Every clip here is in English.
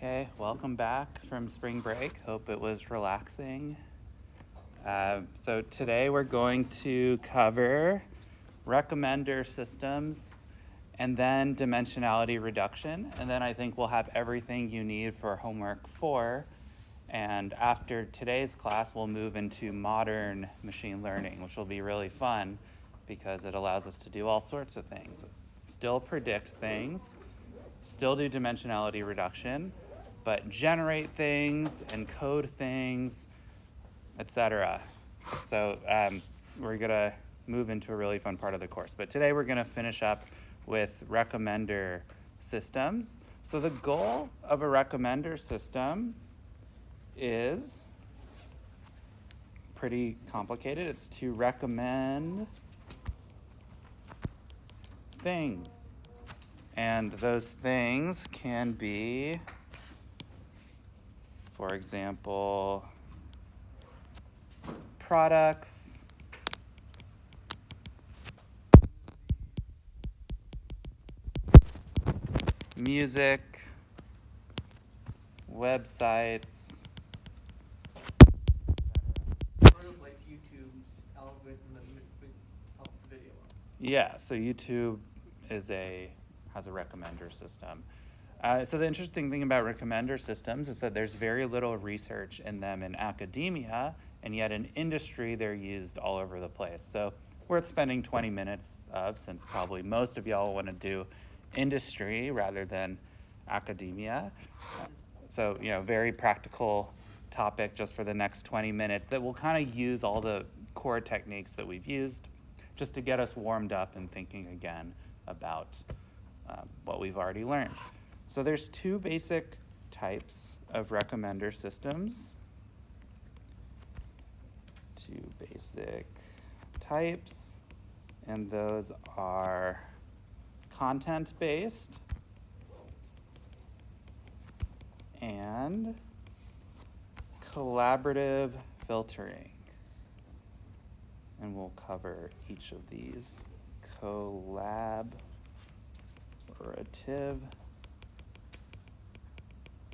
Okay, welcome back from spring break. Hope it was relaxing. So today we're going to cover recommender systems and then dimensionality reduction. And then I think we'll have everything you need for homework 4. And after today's class, we'll move into modern machine learning, which will be really fun because it allows us to do all sorts of things. Still predict things, still do dimensionality reduction, but generate things, encode things, etc. So we're gonna move into a really fun part of the course. But today we're gonna finish up with recommender systems. So the goal of a recommender system is pretty complicated. It's to recommend things. And those things can be, for example, products, music, websites. Sort of like YouTube's algorithm that helps the video out. Yeah, so YouTube has a recommender system. So the interesting thing about recommender systems is that there's very little research in them in academia, and yet in industry they're used all over the place. So worth spending 20 minutes of, since probably most of y'all want to do industry rather than academia. So, very practical topic just for the next 20 minutes that will kind of use all the core techniques that we've used just to get us warmed up and thinking again about what we've already learned. So there's 2 basic types of recommender systems. 2 basic types, and those are content-based and collaborative filtering. And we'll cover each of these. Collaborative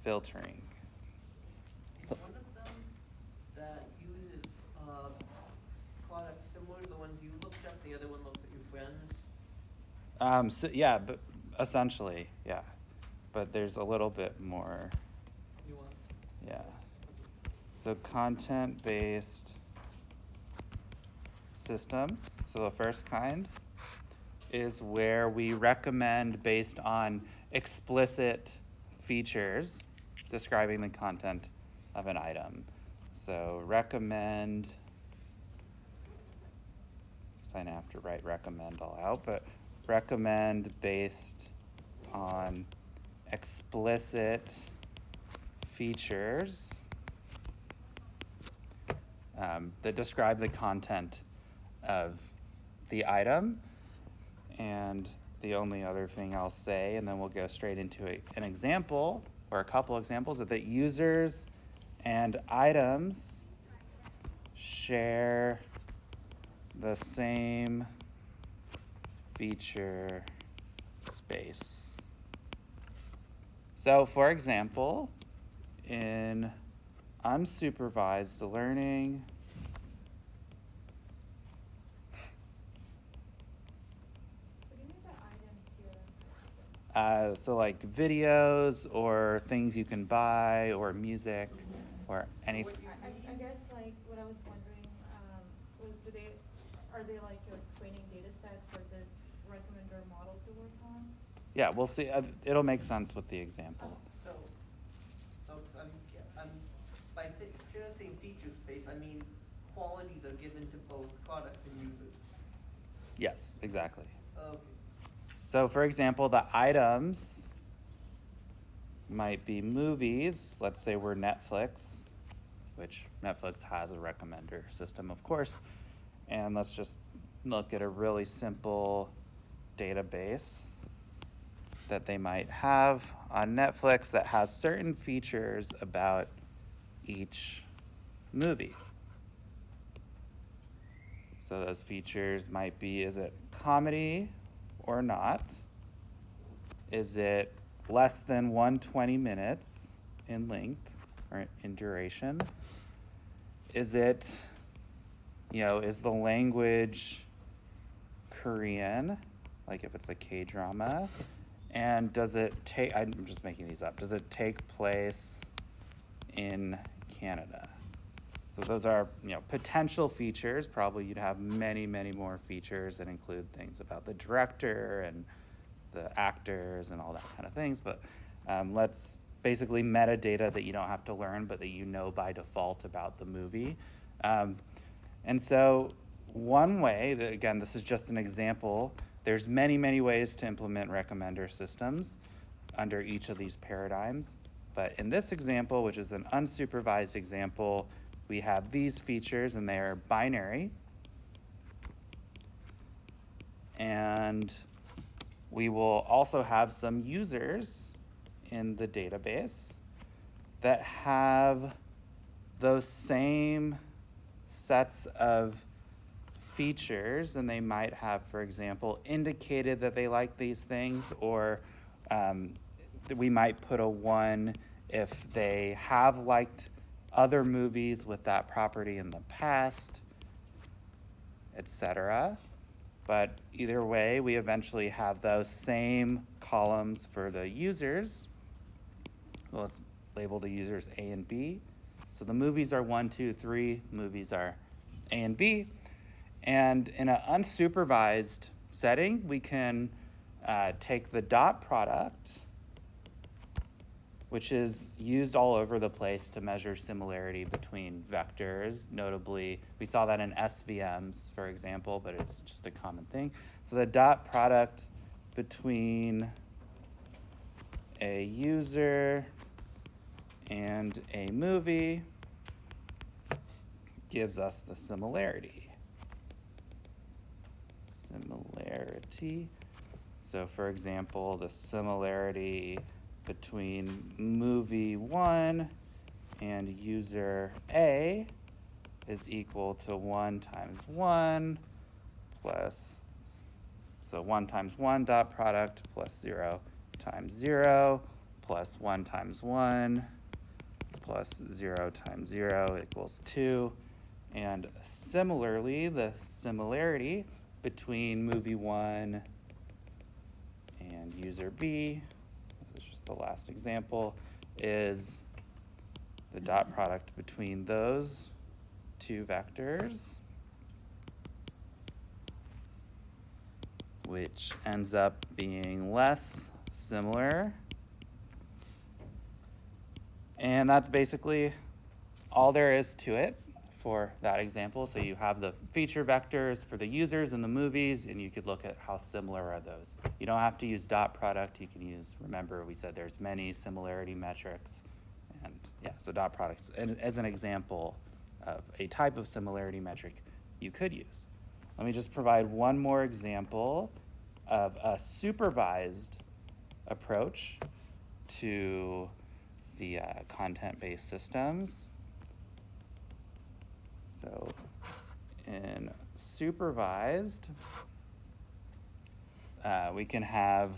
filtering. One of them that uses products similar to the ones you looked up, the other one looks at your friends. But essentially, yeah. But there's a little bit more, Nuance. yeah. So content-based systems. So the first kind is where we recommend based on explicit features describing the content of an item. So recommend, I have to write recommend all out, but recommend based on explicit features that describe the content of the item. And the only other thing I'll say, and then we'll go straight into an example or a couple examples, is that users and items share the same feature space. So for example, in unsupervised learning, so like videos or things you can buy or music or anything. I guess like what I was wondering was are they like a training data set for this recommender model to work on? Yeah, we'll see. It'll make sense with the example. By share the same feature space, I mean qualities are given to both products and users. Yes, exactly. Okay. So for example, the items might be movies. Let's say we're Netflix, which Netflix has a recommender system, of course. And let's just look at a really simple database that they might have on Netflix that has certain features about each movie. So those features might be, is it comedy or not? Is it less than 120 minutes? in length or in duration? Is it, is the language Korean, like if it's a K-drama? And does it take, I'm just making these up, does it take place in Canada? So those are, potential features. Probably you'd have many, many more features that include things about the director and the actors and all that kind of things. But let's basically metadata that you don't have to learn, but that you know by default about the movie. And so one way, that, again, this is just an example, there's many, many ways to implement recommender systems under each of these paradigms. But in this example, which is an unsupervised example, we have these features and they are binary. And we will also have some users in the database that have those same sets of features, and they might have, for example, indicated that they like these things, or we might put a 1 if they have liked other movies with that property in the past, etc. But either way, we eventually have those same columns for the users. Well, let's label the users A and B. So the movies are 1, 2, 3. Movies are A and B. And in an unsupervised setting, we can take the dot product, which is used all over the place to measure similarity between vectors. Notably, we saw that in SVMs, for example, but it's just a common thing. So the dot product between a user and a movie gives us the similarity. So for example, the similarity between movie 1 and user A is equal to 1 times 1 plus, so 1 times 1 dot product plus 0 times 0 plus 1 times 1 plus 0 times 0 equals 2. And similarly, the similarity between movie 1 and user B, this is just the last example, is the dot product between those two vectors, which ends up being less similar. And that's basically all there is to it for that example. So you have the feature vectors for the users in the movies, and you could look at how similar are those. You don't have to use dot product. You can use, remember we said there's many similarity metrics. And yeah, so dot products as an example of a type of similarity metric you could use. Let me just provide one more example of a supervised approach to the content-based systems. So in supervised, we can have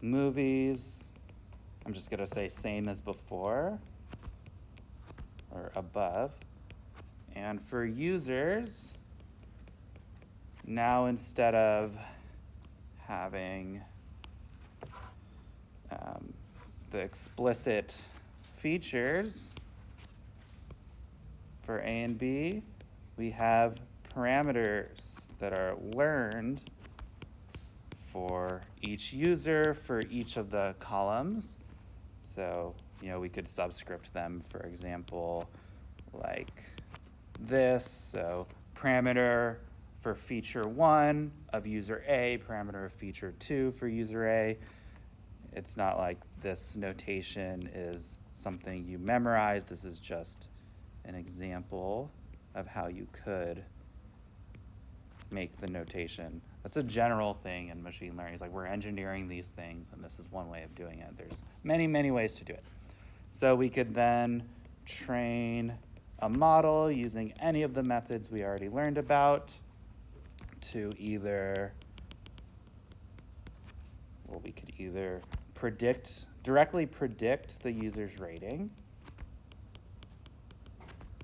movies, I'm just going to say same as before or above. And for users, now instead of having the explicit features for A and B, we have parameters that are learned for each user for each of the columns. So, we could subscript them, for example, like this. So parameter for feature 1 of user A, parameter of feature 2 for user A. It's not like this notation is something you memorize. This is just an example of how you could make the notation. That's a general thing in machine learning. It's like we're engineering these things, and this is one way of doing it. There's many, many ways to do it. So we could then train a model using any of the methods we already learned about to either, well, we could either directly predict the user's rating,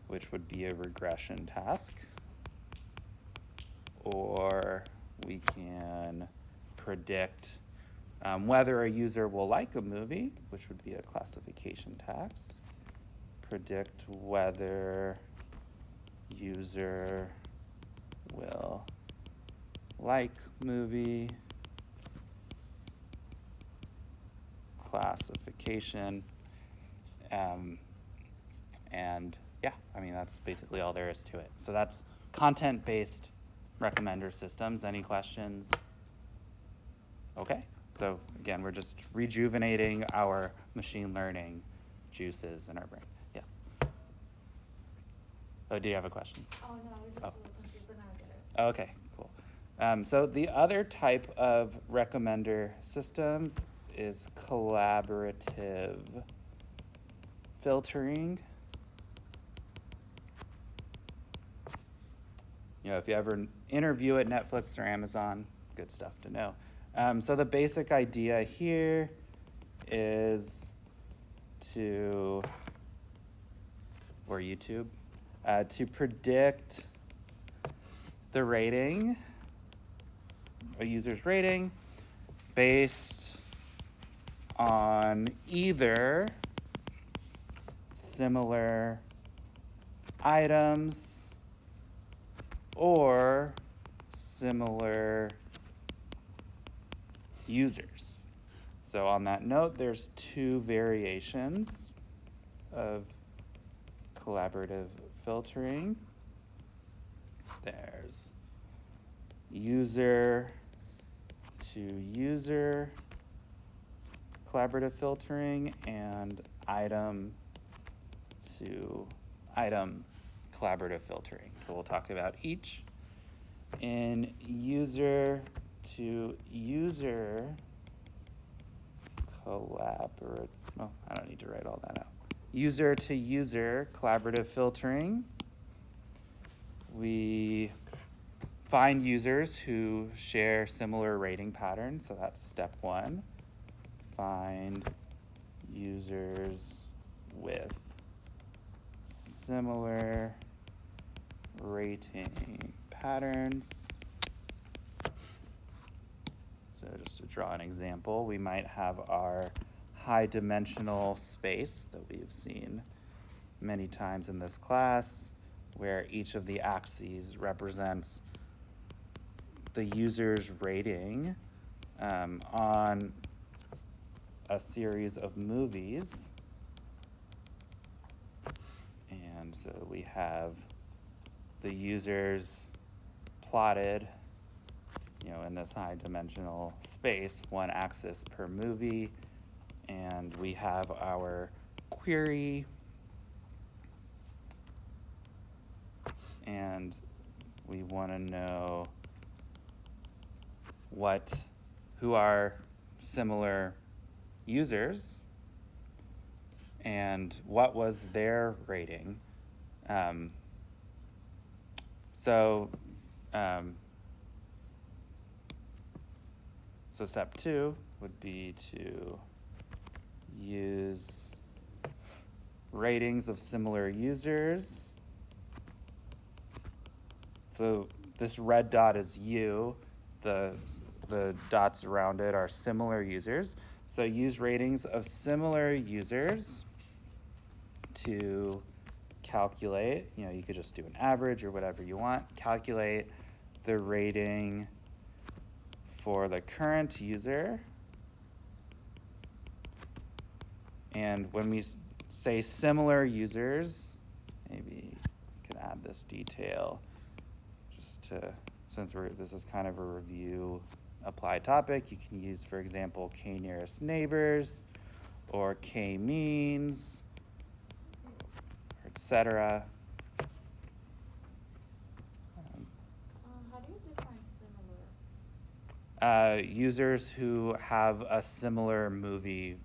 which would be a regression task. Or we can predict whether a user will like a movie, which would be a classification task. Predict whether user will like movie, classification, and yeah, I mean, that's basically all there is to it. So that's content-based recommender systems. Any questions? Okay, so again, we're just rejuvenating our machine learning juices in our brain. Yes. Oh, do you have a question? Oh, no, I was just Oh. a little confused, but now I get it. Okay, cool. So the other type of recommender systems is collaborative filtering. You know, if you ever interview at Netflix or Amazon, good stuff to know. So the basic idea here is or YouTube, to predict the rating, a user's rating, based on either similar items or similar users. So on that note, there's two variations of collaborative filtering. There's user to user collaborative filtering and item to item collaborative filtering. So we'll talk about each. In user to user collaborative, oh, I don't need to write all that out. User to user collaborative filtering, we find users who share similar rating patterns. So that's step one. Find users with similar rating patterns. So just to draw an example, we might have our high dimensional space that we've seen many times in this class, where each of the axes represents the user's rating on a series of movies. And so we have the users plotted, you know, in this high dimensional space, one axis per movie, and we have our query, and we want to know who are similar users and what was their rating. So step two would be to use ratings of similar users. So this red dot is you, the dots around it are similar users. So use ratings of similar users to calculate, you know, you could just do an average or whatever you want, calculate the rating for the current user. And when we say similar users, maybe you can add this detail just to, since this is kind of a review applied topic, you can use, for example, k nearest neighbors or k means, etc. How do you define similar? Users who have a similar movie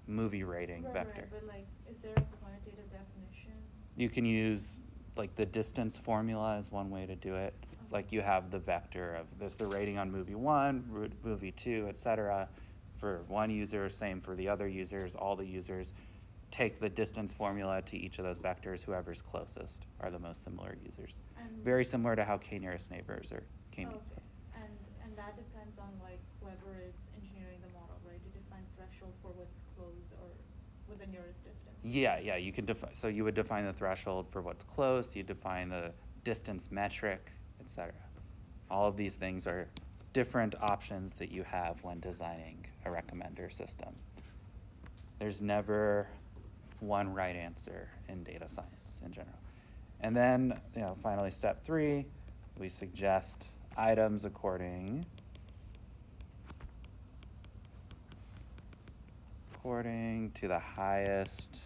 rating Right, vector. right, but like, is there a quantitative definition? You can use like the distance formula is one way to do it. It's like you have the vector of this, the rating on movie 1, movie 2, etc. for one user, same for the other users, all the users. Take the distance formula to each of those vectors, whoever's closest are the most similar users. And Very similar to how k-nearest neighbors or k-means. okay. And that depends on like whoever is engineering the model, right? To define threshold for what's close or with the nearest distance. Yeah, you can define, so you would define the threshold for what's close, you define the distance metric, etc. All of these things are different options that you have when designing a recommender system. There's never one right answer in data science in general. And then, finally, step 3, we suggest items according to the highest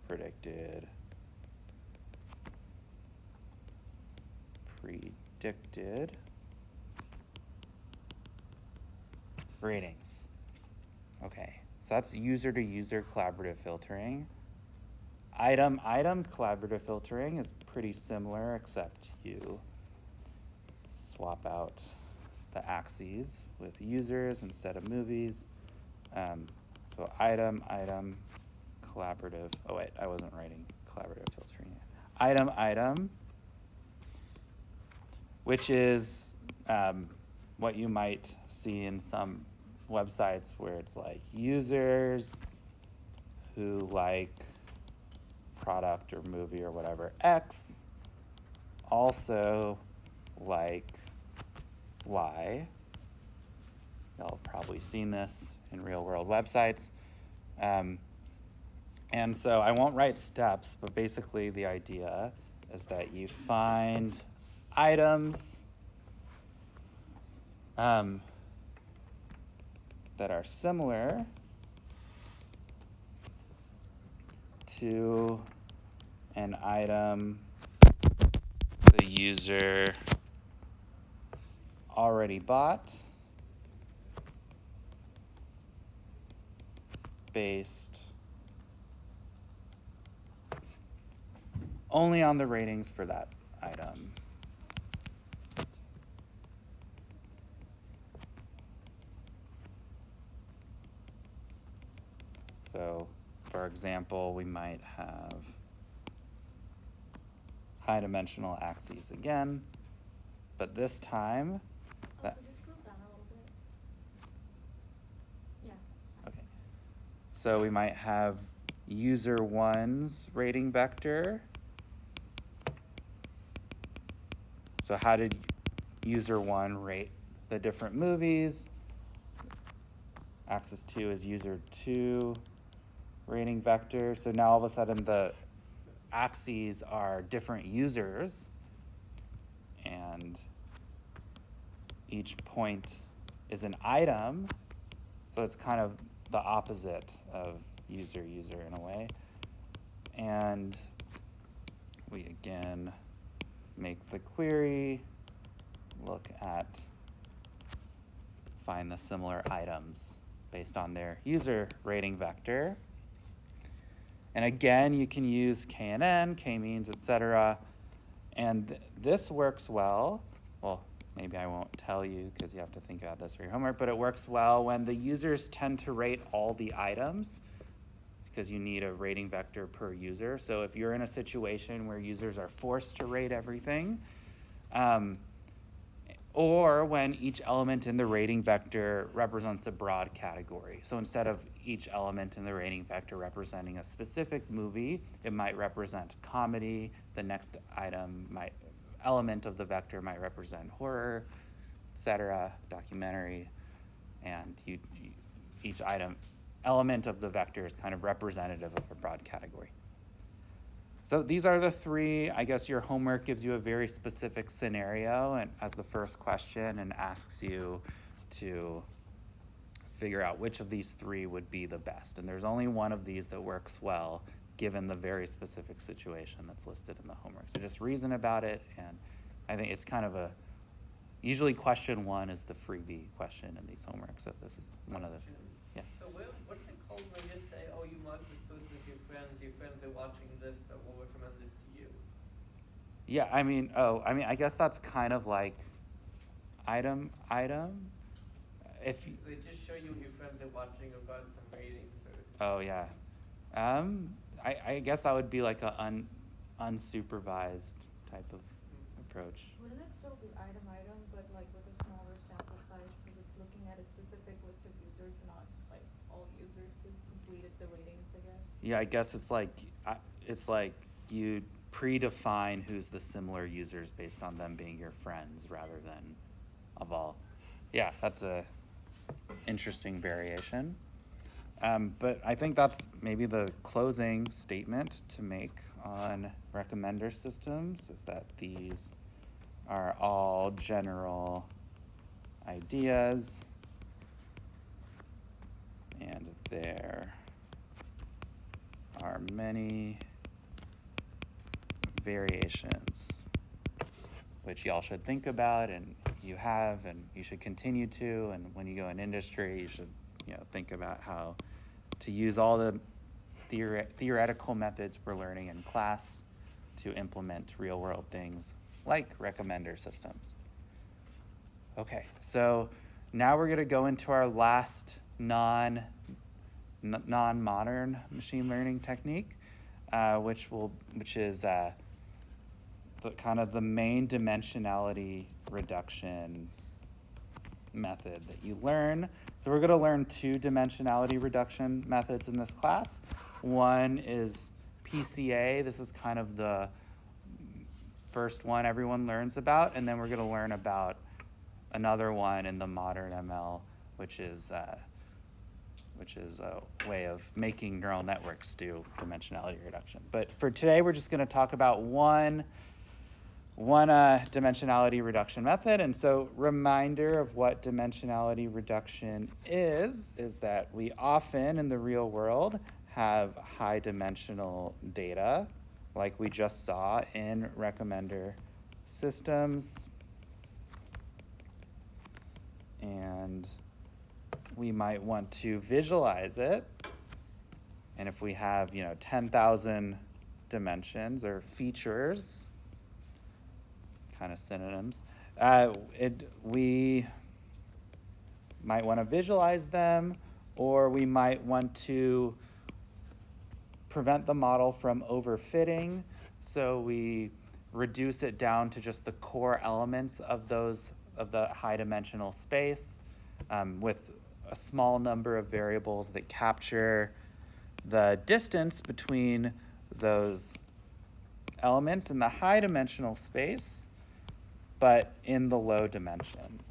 predicted ratings. Okay, so that's user-to-user collaborative filtering. Item collaborative filtering is pretty similar, except you swap out the axes with users instead of movies. So item, collaborative. Oh wait, I wasn't writing collaborative filtering yet. Item, which is what you might see in some websites where it's like users who like product or movie or whatever X also like Y. Y'all have probably seen this in real world websites. And so I won't write steps, but basically the idea is that you find items that are similar to an item the user already bought based only on the ratings for that item. So, for example, we might have high dimensional axes again, but this time that Could you scroll down a little bit? Yeah. okay. So we might have user 1's rating vector. So how did user 1 rate the different movies? Axis 2 is user 2 rating vector. So now all of a sudden the axes are different users, and each point is an item. So it's kind of the opposite of user in a way. And we again make the query, find the similar items based on their user rating vector. And again, you can use KNN, k-means, etc. And this works well. Well, maybe I won't tell you because you have to think about this for your homework, but it works well when the users tend to rate all the items because you need a rating vector per user. So if you're in a situation where users are forced to rate everything, or when each element in the rating vector represents a broad category. So instead of each element in the rating vector representing a specific movie, it might represent comedy. The next element of the vector might represent horror, etc., documentary, and each element of the vector is kind of representative of a broad category. So these are the 3. I guess your homework gives you a very specific scenario and as the first question and asks you to figure out which of these 3 would be the best. And there's only one of these that works well given the very specific situation that's listed in the homework. So just reason about it, and I think it's kind of usually question 1 is the freebie question in these homeworks. So this is one of the, yeah. So what is it called when you say, oh, you mark this post with your friends are watching this, so we'll recommend this to you? Yeah, I guess that's kind of like item. if you, They just show you your friends are watching or got some ratings or. oh yeah, I guess that would be like a unsupervised type of approach. Wouldn't it still be item, but like with a smaller sample size, because it's looking at a specific list of users, not like all users who completed the ratings, I guess? Yeah, I guess it's like you predefine who's the similar users based on them being your friends rather than of all. Yeah, that's a interesting variation. But I think that's maybe the closing statement to make on recommender systems, is that these are all general ideas and there are many variations which y'all should think about, and you have, and you should continue to, and when you go in industry, you should, think about how to use all the theoretical methods we're learning in class to implement real world things like recommender systems. Okay, so now we're gonna go into our last non-modern machine learning technique, which is the kind of the main dimensionality reduction method that you learn. So we're going to learn 2 dimensionality reduction methods in this class. One is PCA. This is kind of the first one everyone learns about, and then we're going to learn about another one in the modern ML, which is a way of making neural networks do dimensionality reduction. But for today, we're just going to talk about one dimensionality reduction method. And so reminder of what dimensionality reduction is that we often in the real world have high dimensional data, like we just saw in recommender systems. And we might want to visualize it. And if we have, 10,000 dimensions or features, kind of synonyms, we might want to visualize them, or we might want to prevent the model from overfitting. So we reduce it down to just the core elements of the high dimensional space, with a small number of variables that capture the distance between those elements in the high dimensional space, but in the low dimension.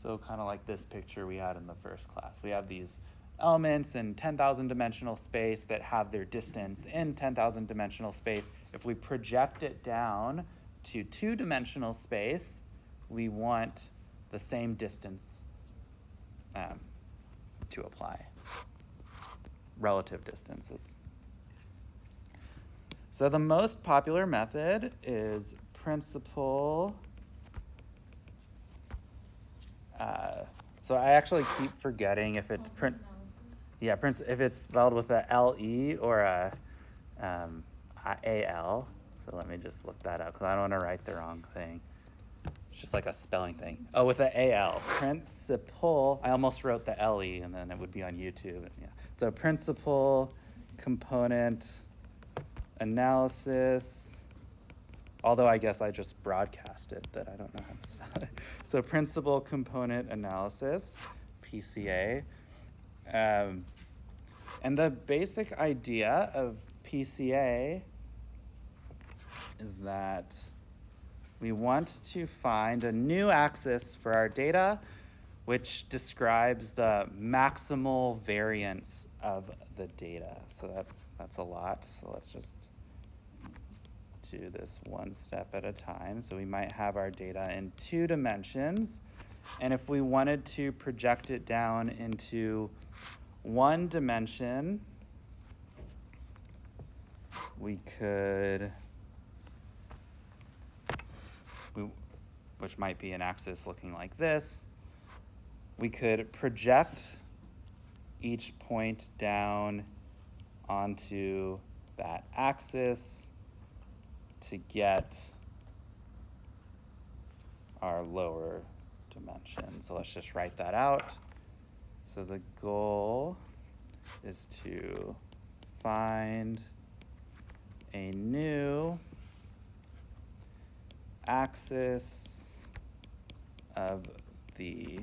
So kind of like this picture we had in the first class. We have these elements in 10,000 dimensional space that have their distance in 10,000 dimensional space. If we project it down to 2-dimensional space, we want the same distance to apply, relative distances. So the most popular method is principal. So I actually keep forgetting if it's if it's spelled with a LE or a AL. So let me just look that up because I don't want to write the wrong thing. It's just like a spelling thing. Oh, with the AL, principal. I almost wrote the LE, and then it would be on YouTube. Yeah. So principal component analysis. Although I guess I just broadcasted that I don't know how to spell it. So principal component analysis, PCA. And the basic idea of PCA is that we want to find a new axis for our data, which describes the maximal variance of the data. So that's a lot. So let's just do this one step at a time. So we might have our data in 2 dimensions. And if we wanted to project it down into 1 dimension, we could, which might be an axis looking like this, we could project each point down onto that axis to get our lower dimension. So let's just write that out. So the goal is to find a new axis of the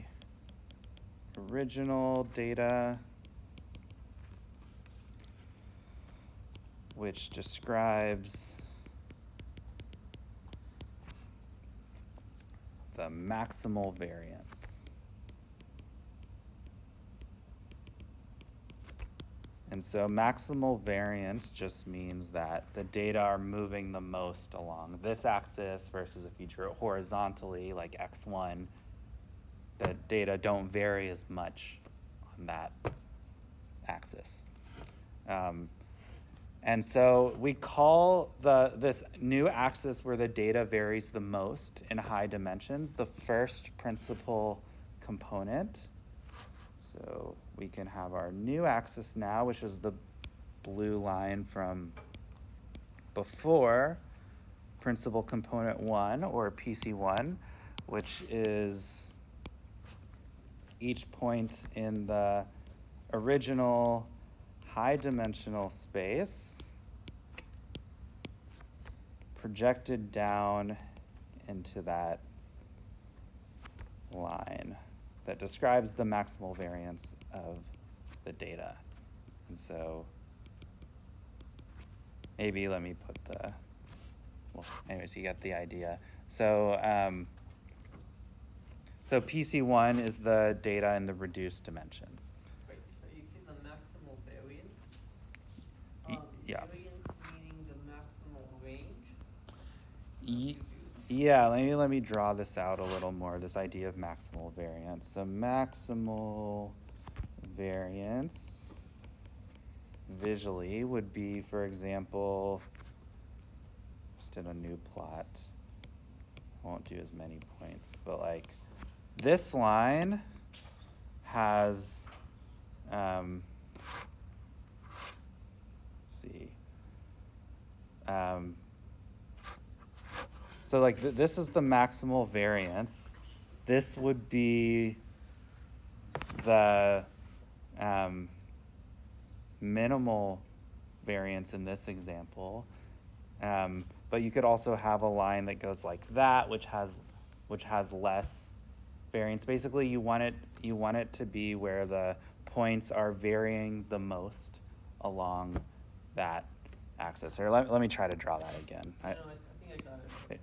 original data which describes the maximal variance. And so maximal variance just means that the data are moving the most along this axis versus if you drew it horizontally, like x1, the data don't vary as much on that axis. And so we call this new axis where the data varies the most in high dimensions the first principal component. So we can have our new axis now, which is the blue line from before, principal component 1, or PC1, which is each point in the original high dimensional space projected down into that line that describes the maximal variance of the data. And so maybe let me put the, well, anyways, you get the idea. So, so PC1 is the data in the reduced dimension. Right, so you see the maximal variance? Yeah. Variance meaning the maximal range? Yeah, let me draw this out a little more, this idea of maximal variance. So maximal variance visually would be, for example, just in a new plot, I won't do as many points, but like this line has, let's see, so like this is the maximal variance. This would be the minimal variance in this example. But you could also have a line that goes like that, which has less variance. Basically, you want it to be where the points are varying the most along that axis. Or let me try to draw that again. No, I think I got it. Wait,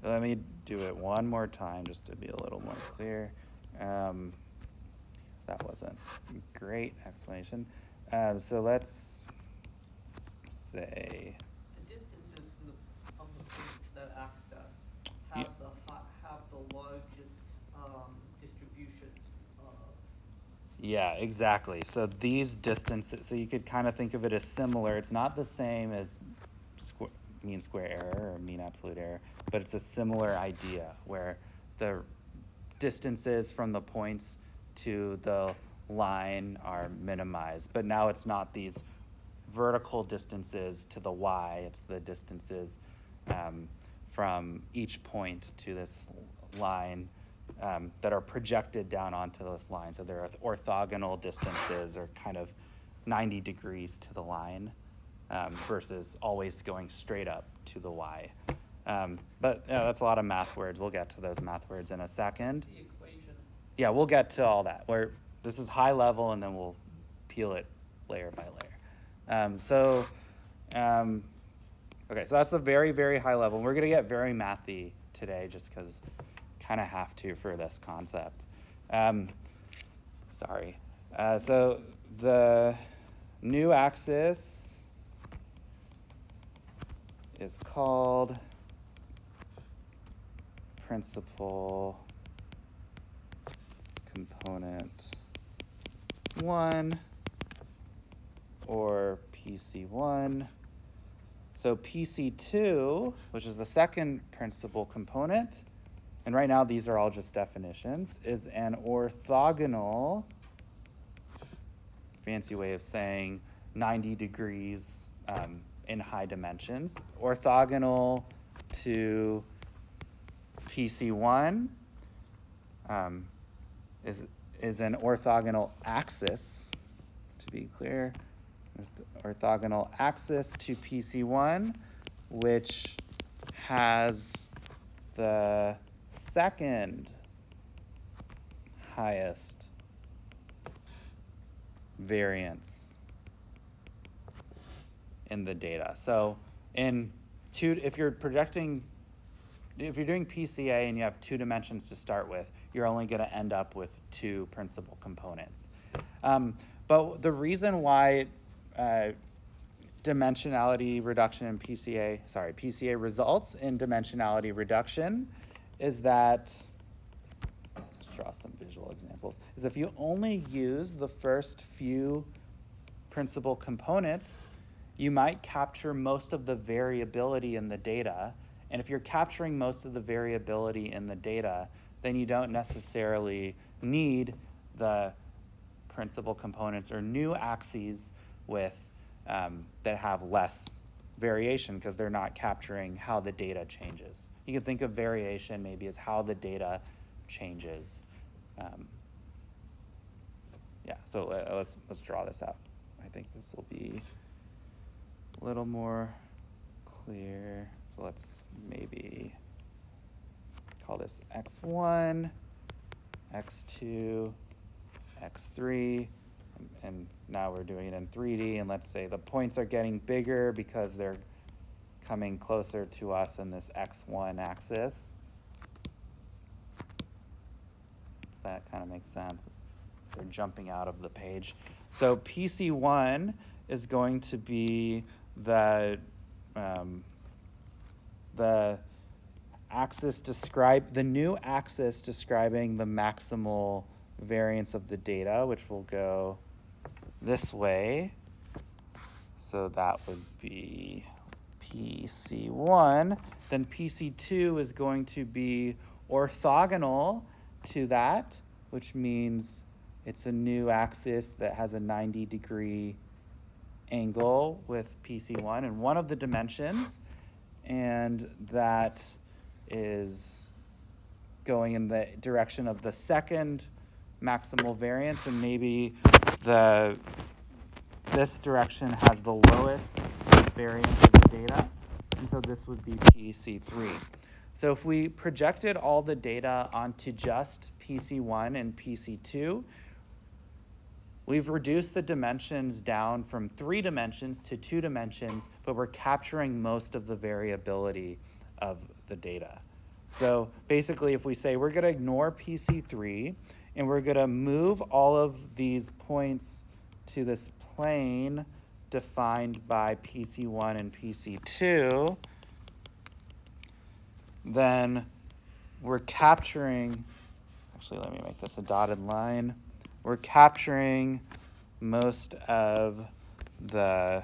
let me do it one more time just to be a little more clear. That wasn't a great explanation. So let's say The distances of the points to that axis have the largest distribution of. yeah, exactly. So these distances, so you could kind of think of it as similar. It's not the same as mean square error or mean absolute error, but it's a similar idea where the distances from the points to the line are minimized. But now it's not these vertical distances to the y, it's the distances from each point to this line that are projected down onto this line. So they're orthogonal distances, or kind of 90 degrees to the line, versus always going straight up to the y. But that's a lot of math words. We'll get to those math words in a second. The equation. Yeah, we'll get to all that. This is high level, and then we'll peel it layer by layer. Okay, so that's the very, very high level. We're going to get very mathy today just because kind of have to for this concept. Sorry. So the new axis is called principal component 1, or PC1. So PC2, which is the second principal component, and right now these are all just definitions, is an orthogonal, fancy way of saying 90 degrees in high dimensions, orthogonal to PC1, is an orthogonal axis, to be clear, orthogonal axis to PC1, which has the second highest variance in the data. So if you're doing PCA and you have 2 dimensions to start with, you're only going to end up with 2 principal components. But the reason why dimensionality reduction in PCA results in dimensionality reduction is that, let's draw some visual examples, is if you only use the first few principal components, you might capture most of the variability in the data. And if you're capturing most of the variability in the data, then you don't necessarily need the principal components or new axes with that have less variation because they're not capturing how the data changes. You can think of variation maybe as how the data changes. Yeah, so let's draw this out. I think this will be a little more clear. So let's maybe call this x1, x2, x3, and now we're doing it in 3D, and let's say the points are getting bigger because they're coming closer to us in this x1 axis. That kind of makes sense. They're jumping out of the page. So PC1 is going to be the axis the new axis describing the maximal variance of the data, which will go this way. So that would be PC1. Then PC2 is going to be orthogonal to that, which means it's a new axis that has a 90-degree angle with PC1 in one of the dimensions, and that is going in the direction of the second maximal variance, and maybe this direction has the lowest variance of the data, and so this would be PC3. So if we projected all the data onto just PC1 and PC2, we've reduced the dimensions down from 3 dimensions to 2 dimensions, but we're capturing most of the variability of the data. So basically, if we say we're going to ignore PC3 and we're going to move all of these points to this plane defined by PC1 and PC2, then we're capturing, actually let me make this a dotted line, we're capturing most of the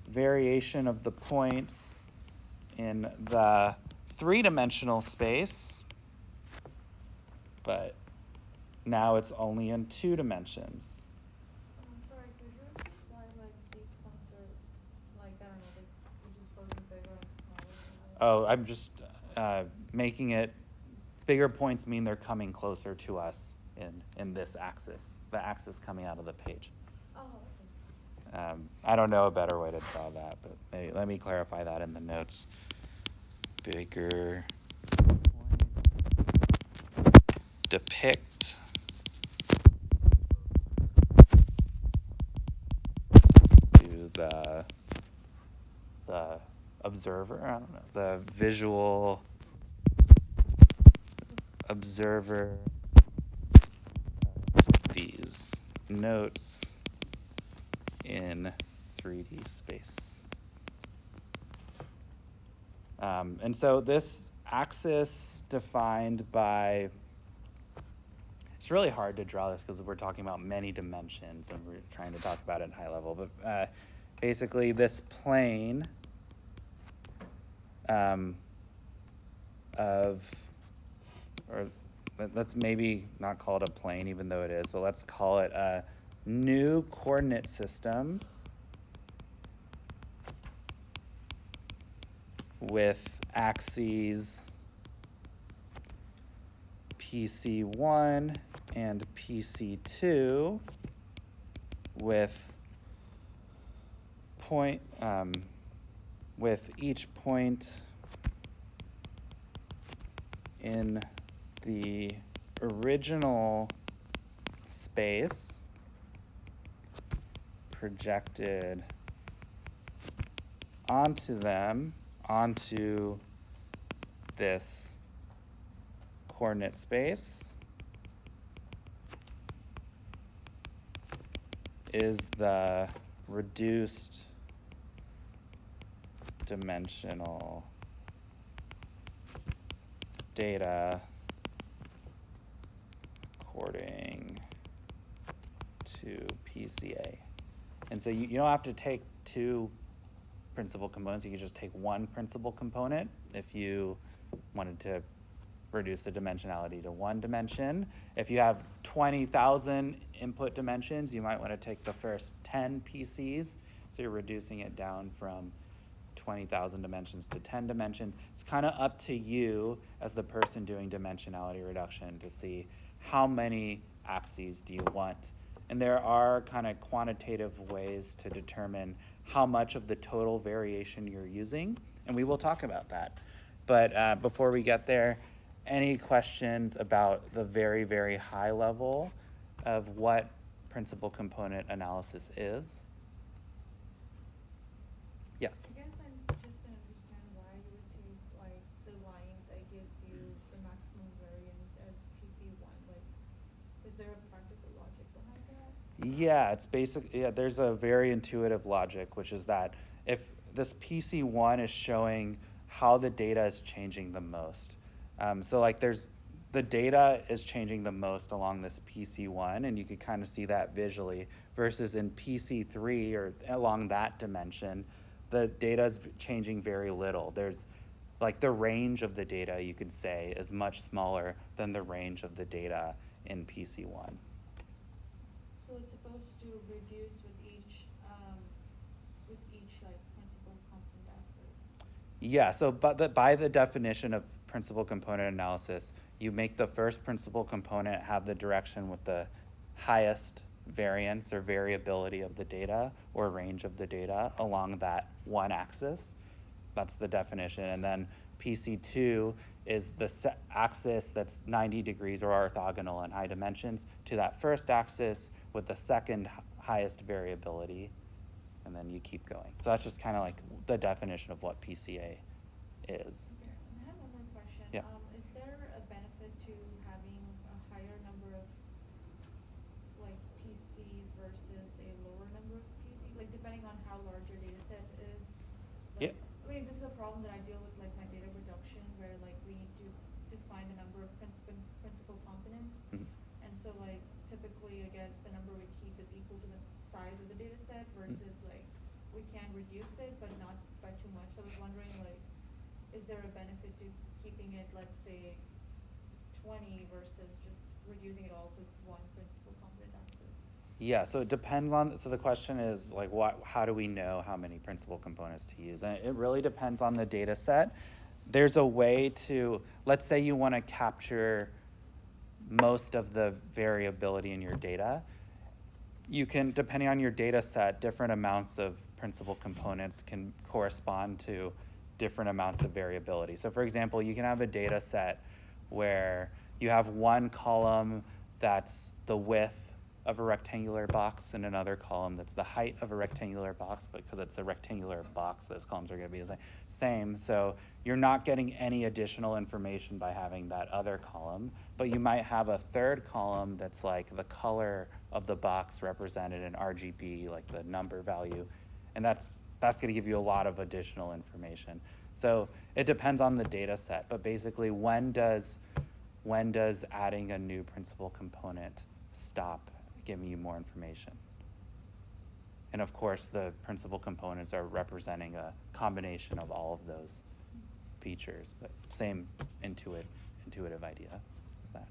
variation of the points in the 3-dimensional space, but now it's only in 2 dimensions. Sorry, could you repeat why these points are I don't know, they're just frozen bigger and smaller? Oh, I'm just making it, bigger points mean they're coming closer to us in this axis, the axis coming out of the page. Oh, okay. I don't know a better way to draw that, but maybe, let me clarify that in the notes. Bigger depict to the observer, I don't know, the visual observer these notes in 3D space. And so this axis defined by, it's really hard to draw this because we're talking about many dimensions and we're trying to talk about it in high level, but basically this plane or let's maybe not call it a plane even though it is, but let's call it a new coordinate system with axes PC1 and PC2 with with each point in the original space projected onto this coordinate space is the reduced dimensional data according to PCA. And so you don't have to take two principal components. You can just take one principal component if you wanted to reduce the dimensionality to one dimension. If you have 20,000 input dimensions, you might want to take the first 10 PCs. So you're reducing it down from 20,000 dimensions to 10 dimensions. It's kind of up to you as the person doing dimensionality reduction to see how many axes do you want. And there are kind of quantitative ways to determine how much of the total variation you're using, and we will talk about that. But before we get there, any questions about the very, very high level of what principal component analysis is? Yes? I guess I'm just to understand why you would take like the line that gives you the maximum variance as PC1. Like, is there a practical logic behind that? Yeah, it's there's a very intuitive logic, which is that if this PC1 is showing how the data is changing the most. So like the data is changing the most along this PC1, and you could kind of see that visually, versus in PC3 or along that dimension, the data is changing very little. There's like the range of the data, you could say, is much smaller than the range of the data in PC1. So it's supposed to reduce with each like principal component axis. Yeah, so but by the definition of principal component analysis, you make the first principal component have the direction with the highest variance or variability of the data or range of the data along that one axis. That's the definition. And then PC2 is the axis that's 90 degrees or orthogonal in high dimensions to that first axis with the second highest variability, and then you keep going. So that's just kind of like the definition of what PCA is. Okay. And I have one more question. Yeah. Is there a benefit to having a higher number of like PCs versus a lower number of PCs, like depending on how large your data set is? Like, Yeah. I mean, this is a problem that I deal with, like my data reduction, where like we need to define the number of principal components. Mhm. And so like typically, I guess the number we keep is equal to the size of the data set versus like we can reduce it, but not by too much. So I was wondering, like, is there a benefit to keeping it, let's say, 20 versus just reducing it all to one principal component axis? Yeah, so it depends on, so the question is like how do we know how many principal components to use? And it really depends on the data set. There's a way to, let's say you want to capture most of the variability in your data. You can, depending on your data set, different amounts of principal components can correspond to different amounts of variability. So for example, you can have a data set where you have one column that's the width of a rectangular box and another column that's the height of a rectangular box, but because it's a rectangular box, those columns are going to be the same. So you're not getting any additional information by having that other column, but you might have a third column that's like the color of the box represented in RGB, like the number value, and that's going to give you a lot of additional information. So it depends on the data set, but basically when does adding a new principal component stop giving you more information? And of course, the principal components are representing a combination of all of those features, but same intuitive idea as that.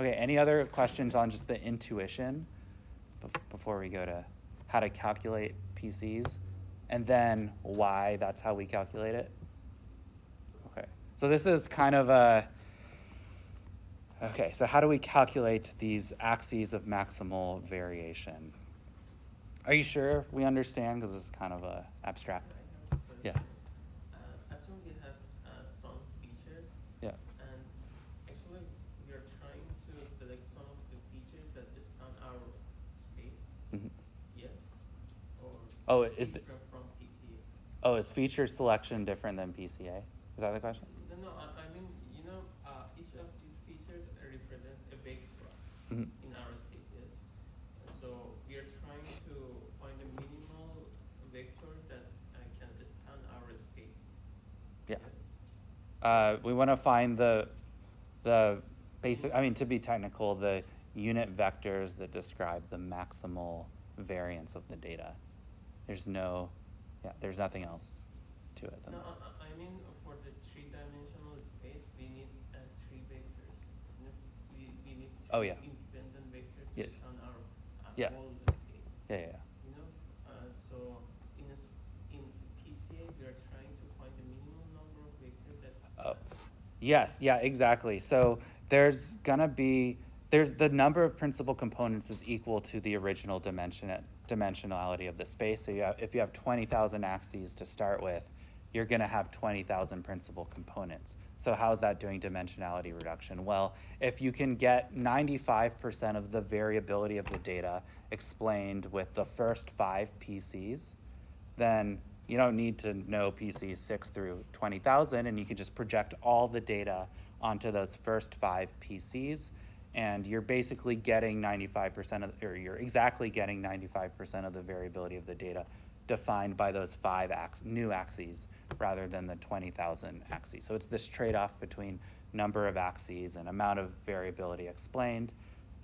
Okay, any other questions on just the intuition before we go to how to calculate PCs and then why that's how we calculate it? Okay, so this is kind of Okay, so how do we calculate these axes of maximal variation? Are you sure we understand? Because this is kind of a abstract. I have a Yeah. question. Assume we have some features, Yeah. and actually we are trying to select some of the features that span our space. Mhm. Yeah. Or Oh, is the, different from PCA. oh, is feature selection different than PCA? Is that the question? No, I mean, each of these features represent a vector Mhm. in our spaces. So we are trying to find the minimal vectors that can span our space. Yeah. Yes. We want to find the basic, I mean, to be technical, the unit vectors that describe the maximal variance of the data. There's nothing else to it than No, that. I mean for the three-dimensional space, we need three vectors. We need Oh, three yeah. independent vectors to Yeah. span our Yeah. whole space. Yeah. So in PCA, we are trying to find the minimum number of vectors that. Oh, yes, yeah, exactly. So there's the number of principal components is equal to the original dimensionality of the space. So if you have 20,000 axes to start with, you're going to have 20,000 principal components. So how's that doing dimensionality reduction? Well, if you can get 95% of the variability of the data explained with the first 5 PCs, then you don't need to know PCs 6 through 20,000, and you can just project all the data onto those first 5 PCs, and you're basically getting 95% or you're exactly getting 95% of the variability of the data defined by those 5 new axes rather than the 20,000 axes. So it's this trade-off between number of axes and amount of variability explained,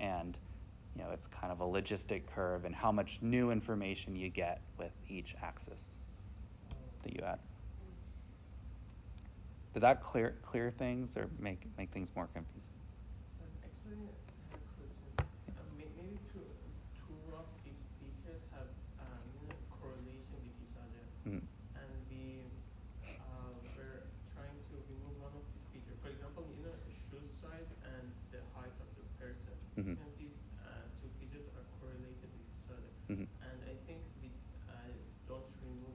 and it's kind of a logistic curve and how much new information you get with each axis that you add. Did that clear things or make things more confusing? Actually, I have a question. Maybe two of these features have correlation with each other, Mhm. and we were trying to remove one of these features. For example, shoe size and the height of the person. Mhm. These two features are correlated with each other, Mhm. and I think we don't remove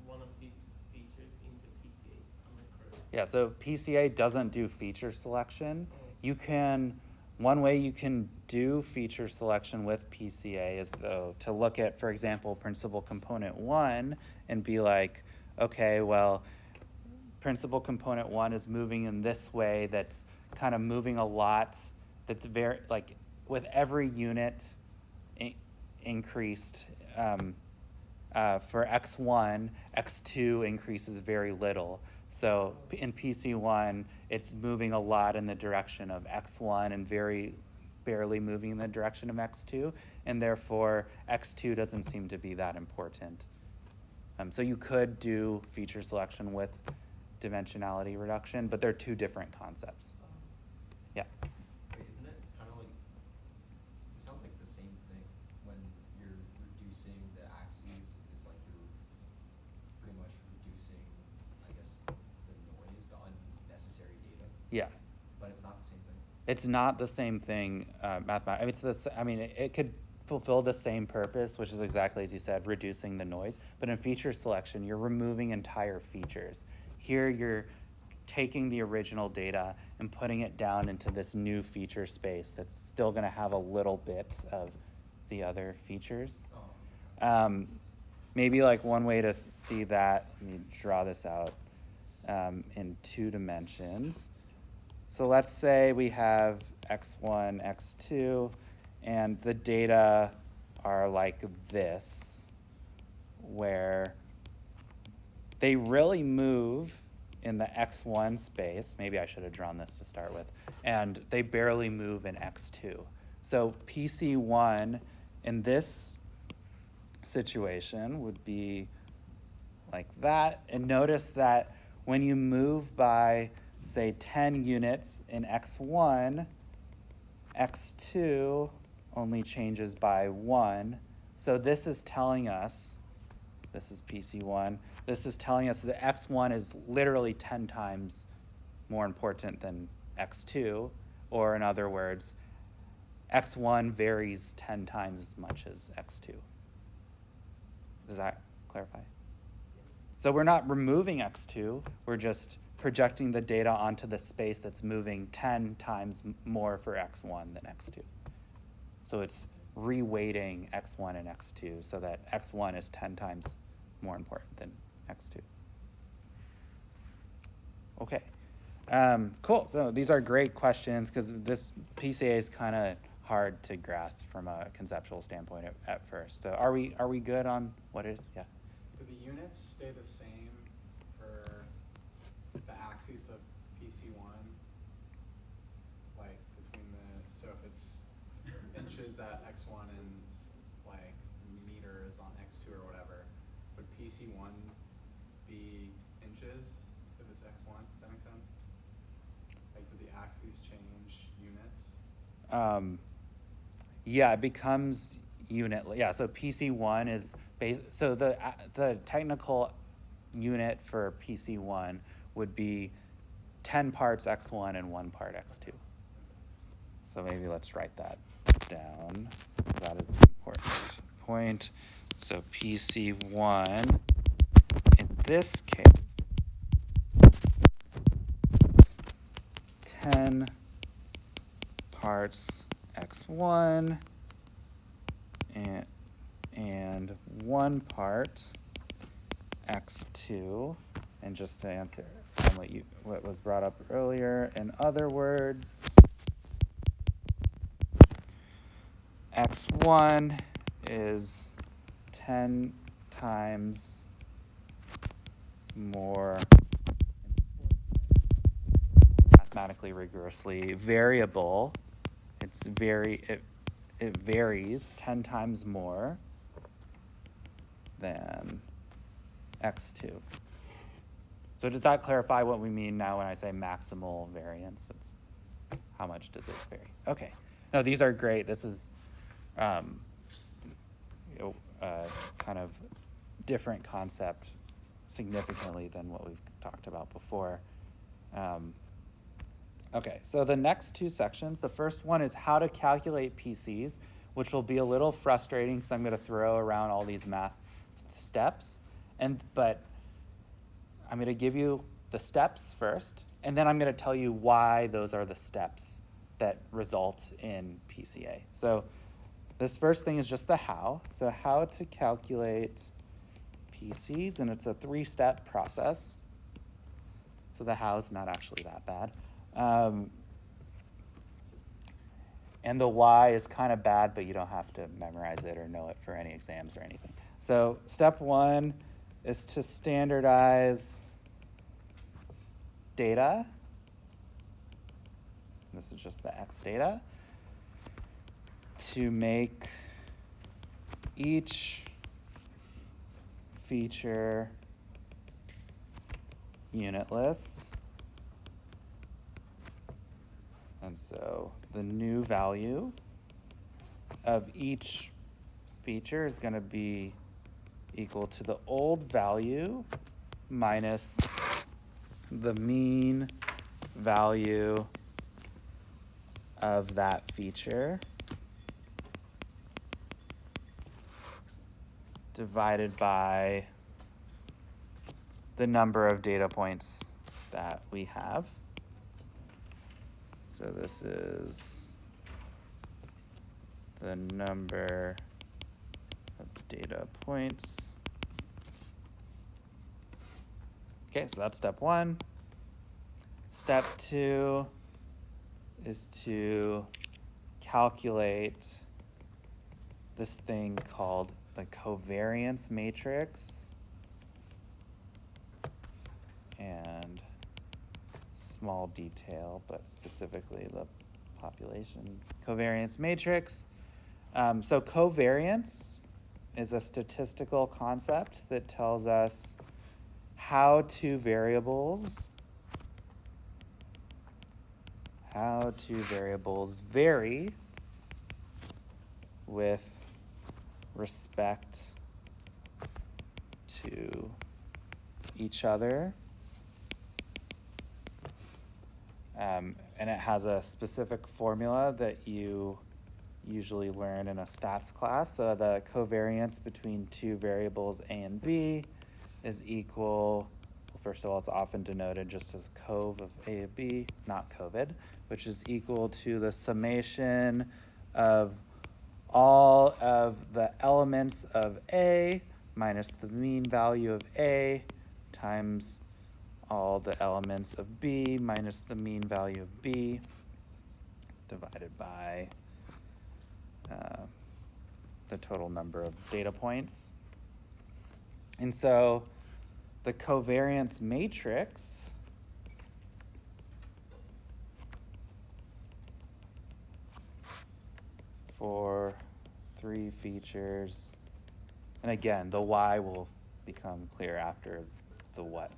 one of these features in the PCA. Am I correct? Yeah, so PCA doesn't do feature selection. Oh. One way you can do feature selection with PCA is to look at, for example, principal component 1 and be like, okay, well, principal component 1 is moving in this way that's kind of moving a lot, that's very, like, with every unit increased, for X1, X2 increases very little. So in PC1, it's moving a lot in the direction of X1 and very barely moving in the direction of X2, and therefore X2 doesn't seem to be that important. So you could do feature selection with dimensionality reduction, but they're two different concepts. Yeah. Wait, isn't it kind of like, it sounds like the same thing when you're reducing the axes, it's like you're pretty much reducing, I guess, the noise, the unnecessary data. Yeah. But it's not the same thing. It's not the same thing, mathematically. It could fulfill the same purpose, which is exactly as you said, reducing the noise. But in feature selection, you're removing entire features. Here, you're taking the original data and putting it down into this new feature space that's still going to have a little bit of the other features. Oh. Maybe like one way to see that, let me draw this out in 2 dimensions. So let's say we have X1, X2, and the data are like this, where they really move in the X1 space. Maybe I should have drawn this to start with. And they barely move in X2. So PC1 in this situation would be like that. And notice that when you move by, say, 10 units in X1, X2 only changes by 1. So this is telling us, this is PC1, this is telling us that X1 is literally 10 times more important than X2, or in other words, x1 varies 10 times as much as x2. Does that clarify? So we're not removing x2, we're just projecting the data onto the space that's moving 10 times more for x1 than x2. So it's reweighting x1 and x2 so that x1 is 10 times more important than x2. Okay, cool. So these are great questions because this PCA is kind of hard to grasp from a conceptual standpoint at first. So are we good on what it is? Yeah. Do the units stay the same for the axes of PC1? Like between so if it's inches at x1 and like meters on x2 or whatever, would PC1 be inches if it's x1? Does that make sense? Like, do the axes change units? Yeah, it becomes unit. Yeah, so PC1 is so the technical unit for PC1 would be 10 parts x1 and 1 part x2. So maybe let's write that down. That is an important point. So PC1 in this case, 10 parts x1 and 1 part x2. And just to answer what was brought up earlier, in other words, x1 is 10 times more mathematically rigorously variable. It varies 10 times more than x2. So does that clarify what we mean now when I say maximal variance? It's how much does it vary? Okay. No, these are great. This is kind of different concept significantly than what we've talked about before. Okay, so the next two sections, the first one is how to calculate PCs, which will be a little frustrating because I'm going to throw around all these math steps, but I'm going to give you the steps first, and then I'm going to tell you why those are the steps that result in PCA. So this first thing is just the how. So how to calculate PCs, and it's a 3-step process. So the how is not actually that bad. And the why is kind of bad, but you don't have to memorize it or know it for any exams or anything. So step 1 is to standardize data. This is just the X data. To make each feature unitless. And so the new value of each feature is going to be equal to the old value minus the mean value of that feature divided by the number of data points that we have. So this is the number of data points. Okay, so that's step 1. Step 2 is to calculate this thing called the covariance matrix. And small detail, but specifically the population covariance matrix. So covariance is a statistical concept that tells us how two variables vary with respect to each other. And it has a specific formula that you usually learn in a stats class. So the covariance between two variables A and B is equal, well, first of all, it's often denoted just as cov of A and B, not COVID, which is equal to the summation of all of the elements of A minus the mean value of A times all the elements of B minus the mean value of B divided by the total number of data points. And so the covariance matrix for three features, and again, the why will become clear after the what.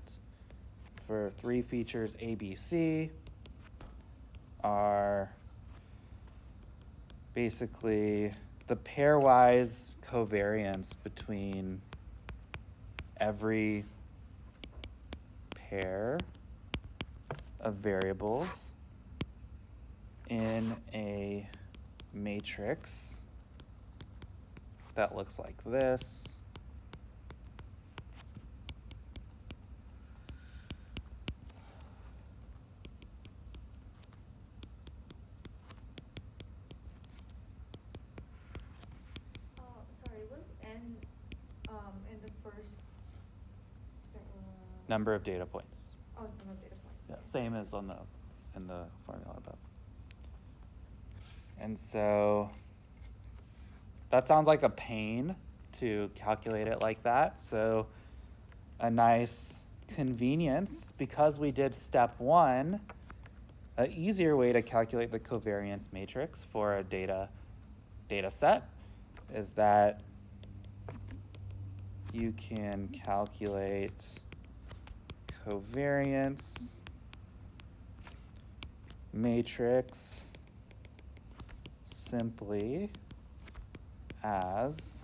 For three features A, B, C are basically the pairwise covariance between every pair of variables in a matrix that looks like this. Sorry, was N, in the first, Number of data points. oh, number of data points. Yeah, okay. same as in the formula above. And so that sounds like a pain to calculate it like that. So a nice convenience, because we did step one, an easier way to calculate the covariance matrix for a data set is that you can calculate covariance matrix simply as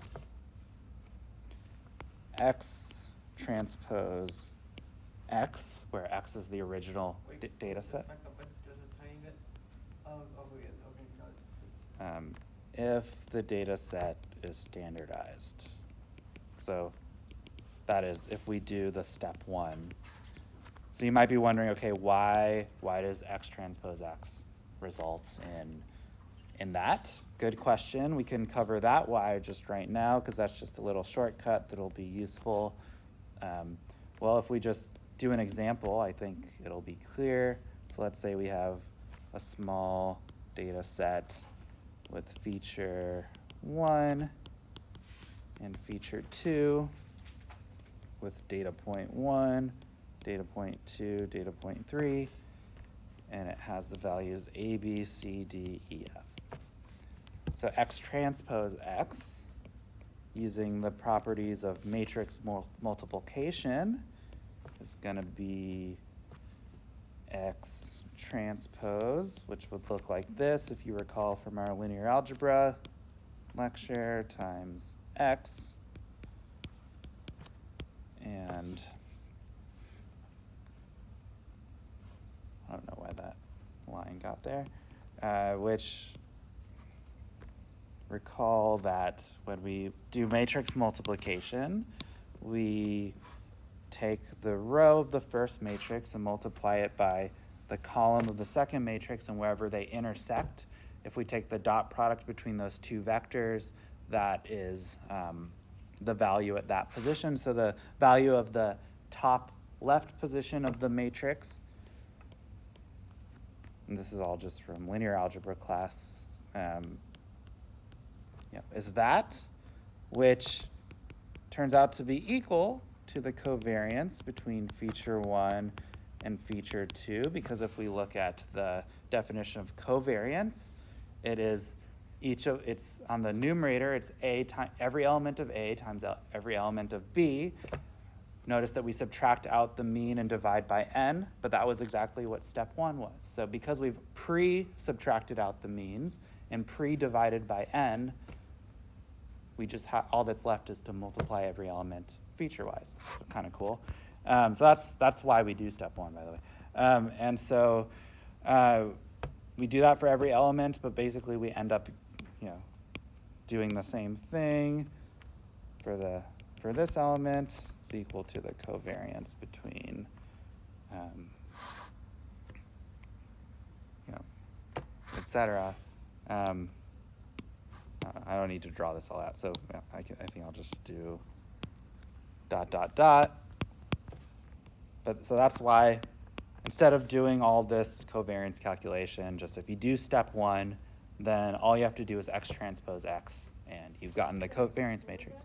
X transpose X, where X is the original Wait, data set. Back up just a tiny bit. Over again, okay, got it. If the data set is standardized. So that is if we do the step one. So you might be wondering, okay, why does X transpose X result in that? Good question. We can cover that why just right now, because that's just a little shortcut that'll be useful. Well, if we just do an example, I think it'll be clear. So let's say we have a small data set with feature 1 and feature 2 with data point 1, data point 2, data point 3, and it has the values A, B, C, D, E, F. So X transpose X, using the properties of matrix multiplication, is going to be X transpose, which would look like this if you recall from our linear algebra lecture, times X. And I don't know why that line got there, which recall that when we do matrix multiplication, we take the row of the first matrix and multiply it by the column of the second matrix, and wherever they intersect, if we take the dot product between those two vectors, that is the value at that position. So the value of the top left position of the matrix, and this is all just from linear algebra class, is that, which turns out to be equal to the covariance between feature 1 and feature 2, because if we look at the definition of covariance, it's on the numerator, it's every element of A times every element of B. Notice that we subtract out the mean and divide by n, but that was exactly what step 1 was. So because we've pre-subtracted out the means and pre-divided by n, we just all that's left is to multiply every element feature-wise. So kind of cool. So that's why we do step 1, by the way. And so we do that for every element, but basically we end up, doing the same thing for this element. Is equal to the covariance between, et cetera. I don't need to draw this all out, so I think I'll just do ... But so that's why instead of doing all this covariance calculation, just if you do step 1, then all you have to do is X transpose X, and you've gotten the covariance matrix.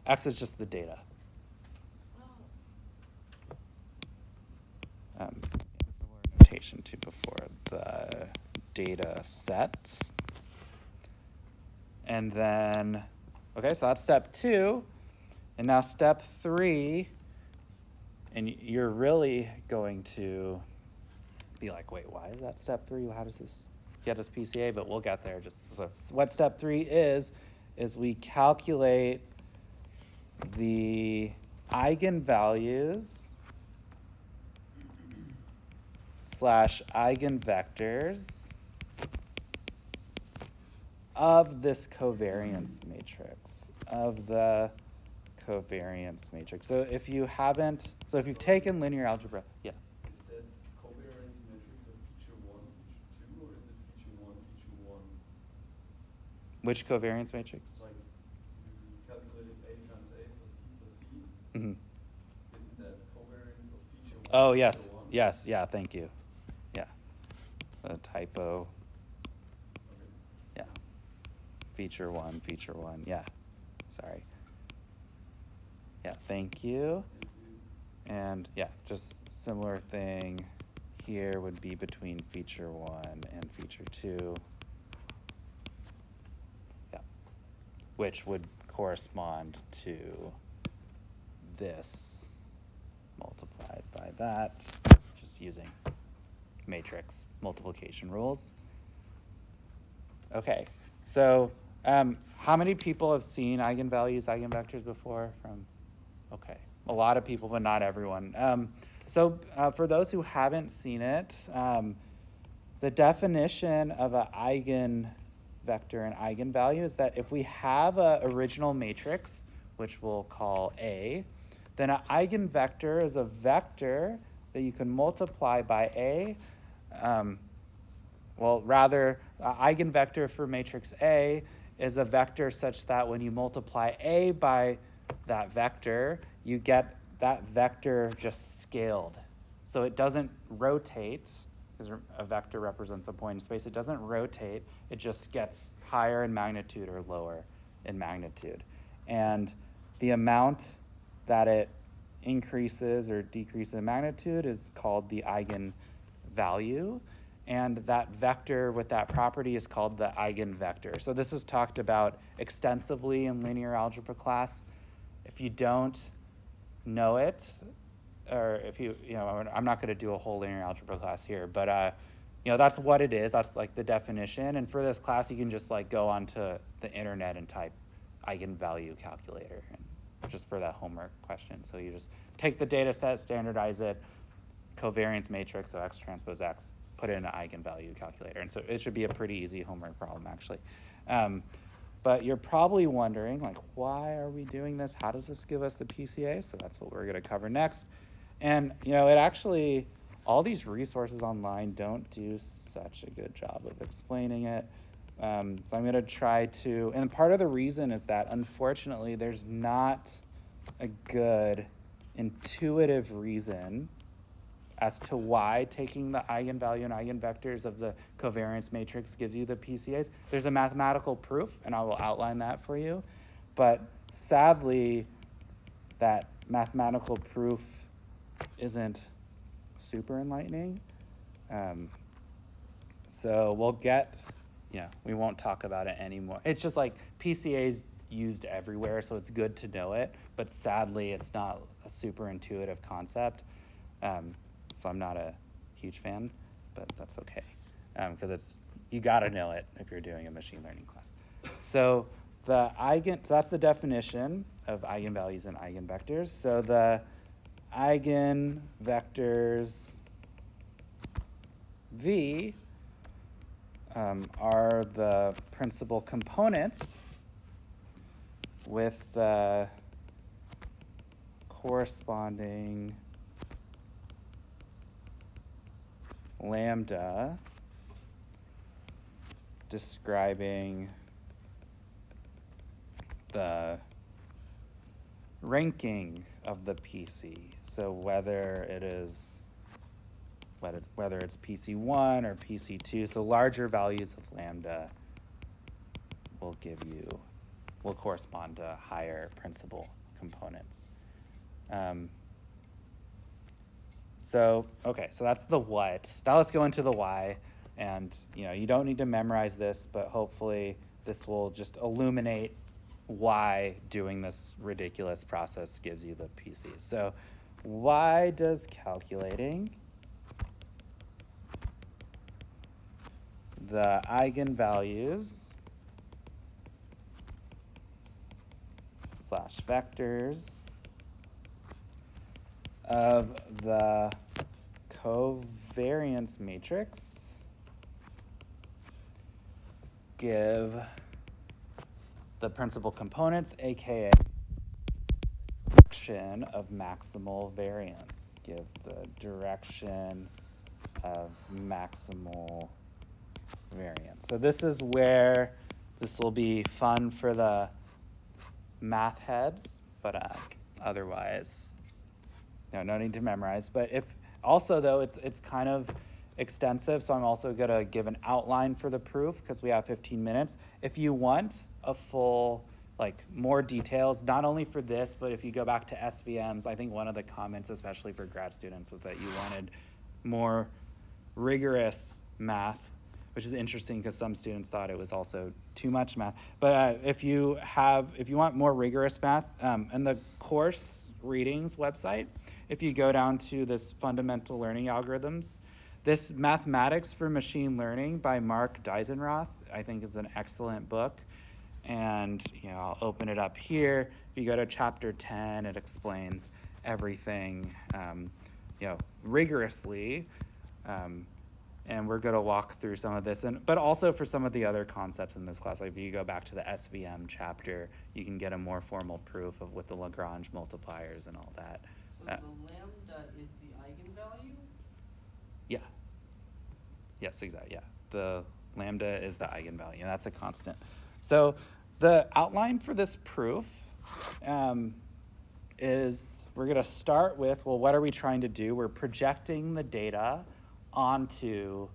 X is just the data. Similar notation to before, the data set. And then, okay, so that's step 2. And now step 3, and you're really going to be like, wait, why is that step 3? How does this get us PCA? But we'll get there. So what step 3 is we calculate the eigenvalues / eigenvectors of this covariance matrix, of the covariance matrix. So if you've taken linear algebra, yeah. Is that covariance matrix of feature 1, feature 2, or is it feature 1, feature 1? Which covariance matrix? Like you calculated A times A plus C plus C. Mm-hmm. Isn't that covariance of feature 1? Oh, feature yes. 1? Yes. Yeah. Thank you. Yeah. A typo. Okay. Yeah. Feature 1, feature 1. Yeah. Sorry. Yeah. Thank you. Thank you. And yeah, just similar thing here would be between feature 1 and feature 2. Yeah. Which would correspond to this multiplied by that, just using matrix multiplication rules. Okay, so how many people have seen eigenvalues, eigenvectors before? Okay, a lot of people, but not everyone. So for those who haven't seen it, the definition of an eigenvector and eigenvalue is that if we have an original matrix, which we'll call A, then an eigenvector is a vector that you can multiply by A. An eigenvector for matrix A is a vector such that when you multiply A by that vector, you get that vector just scaled. So it doesn't rotate, because a vector represents a point in space. It doesn't rotate. It just gets higher in magnitude or lower in magnitude. And the amount that it increases or decreases in magnitude is called the eigenvalue. And that vector with that property is called the eigenvector. So this is talked about extensively in linear algebra class. If you don't know it, or if I'm not going to do a whole linear algebra class here, but that's what it is. That's like the definition. And for this class, you can just like go onto the internet and type eigenvalue calculator, and just for that homework question. So you just take the data set, standardize it, covariance matrix, so X transpose X, put it in an eigenvalue calculator. And so it should be a pretty easy homework problem, actually. But you're probably wondering, like, why are we doing this? How does this give us the PCA? So that's what we're going to cover next. And, it actually, all these resources online don't do such a good job of explaining it. So I'm going to try to, and part of the reason is that, unfortunately, there's not a good intuitive reason as to why taking the eigenvalue and eigenvectors of the covariance matrix gives you the PCAs. There's a mathematical proof, and I will outline that for you. But sadly, that mathematical proof isn't super enlightening. So we'll get, we won't talk about it anymore. It's just like PCA's used everywhere, so it's good to know it. But sadly, it's not a super intuitive concept. So I'm not a huge fan, but that's okay, because you got to know it if you're doing a machine learning class. So so that's the definition of eigenvalues and eigenvectors. So the eigenvectors V are the principal components with the corresponding lambda describing the ranking of the PC. So whether it's PC1 or PC2, so larger values of lambda will correspond to higher principal components. So that's the what. Now let's go into the why. And you don't need to memorize this, but hopefully this will just illuminate why doing this ridiculous process gives you the PC. So why does calculating the eigenvalues / vectors of the covariance matrix give the principal components, aka direction of maximal variance. Give the direction of maximal variance. So this is where this will be fun for the math heads, but otherwise, no need to memorize. But it's kind of extensive, so I'm also gonna give an outline for the proof because we have 15 minutes. If you want a full, more details, not only for this, but if you go back to SVMs, I think one of the comments, especially for grad students, was that you wanted more rigorous math, which is interesting because some students thought it was also too much math. But if you want more rigorous math, and the course readings website, if you go down to this fundamental learning algorithms, this Mathematics for Machine Learning by Mark Deisenroth, I think is an excellent book. And I'll open it up here. If you go to chapter 10, it explains everything rigorously. And we're going to walk through some of this, but also for some of the other concepts in this class. Like if you go back to the SVM chapter, you can get a more formal proof of with the Lagrange multipliers and all that. So the lambda is the eigenvalue? Yeah. Yes, exactly. Yeah. The lambda is the eigenvalue, and that's a constant. So the outline for this proof is we're going to start with, what are we trying to do? We're projecting the data onto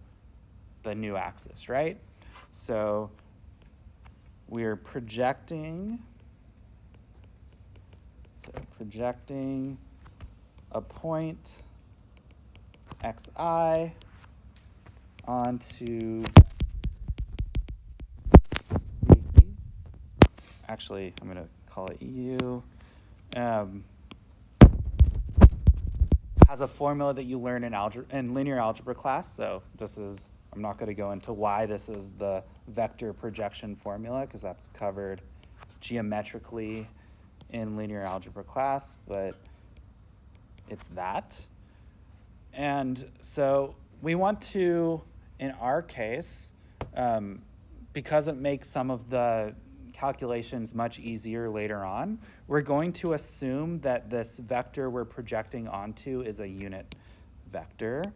the new axis, right? So we're projecting a point xi onto, actually, I'm going to call it EU, has a formula that you learn in linear algebra class. So I'm not going to go into why this is the vector projection formula because that's covered geometrically in linear algebra class, but it's that. And so we want to, in our case, because it makes some of the calculations much easier later on, we're going to assume that this vector we're projecting onto is a unit vector.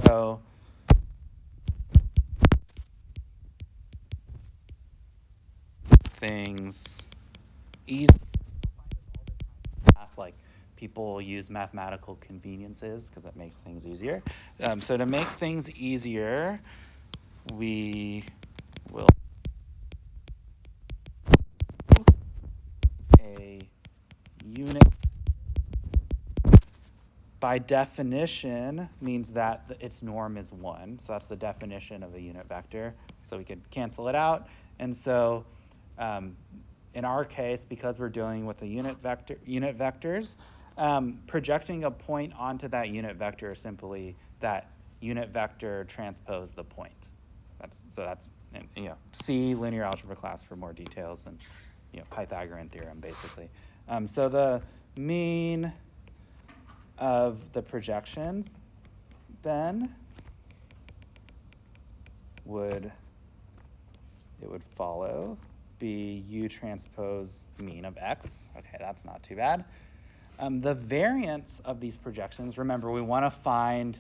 So things easy, like people use mathematical conveniences because it makes things easier. So to make things easier, we will a unit by definition means that its norm is 1. So that's the definition of a unit vector. So we could cancel it out. And so in our case, because we're dealing with unit vectors, projecting a point onto that unit vector is simply that unit vector transpose the point. That's see linear algebra class for more details and Pythagorean theorem basically. So the mean of the projections then would follow be U transpose mean of X. Okay, that's not too bad. The variance of these projections, remember, we want to find,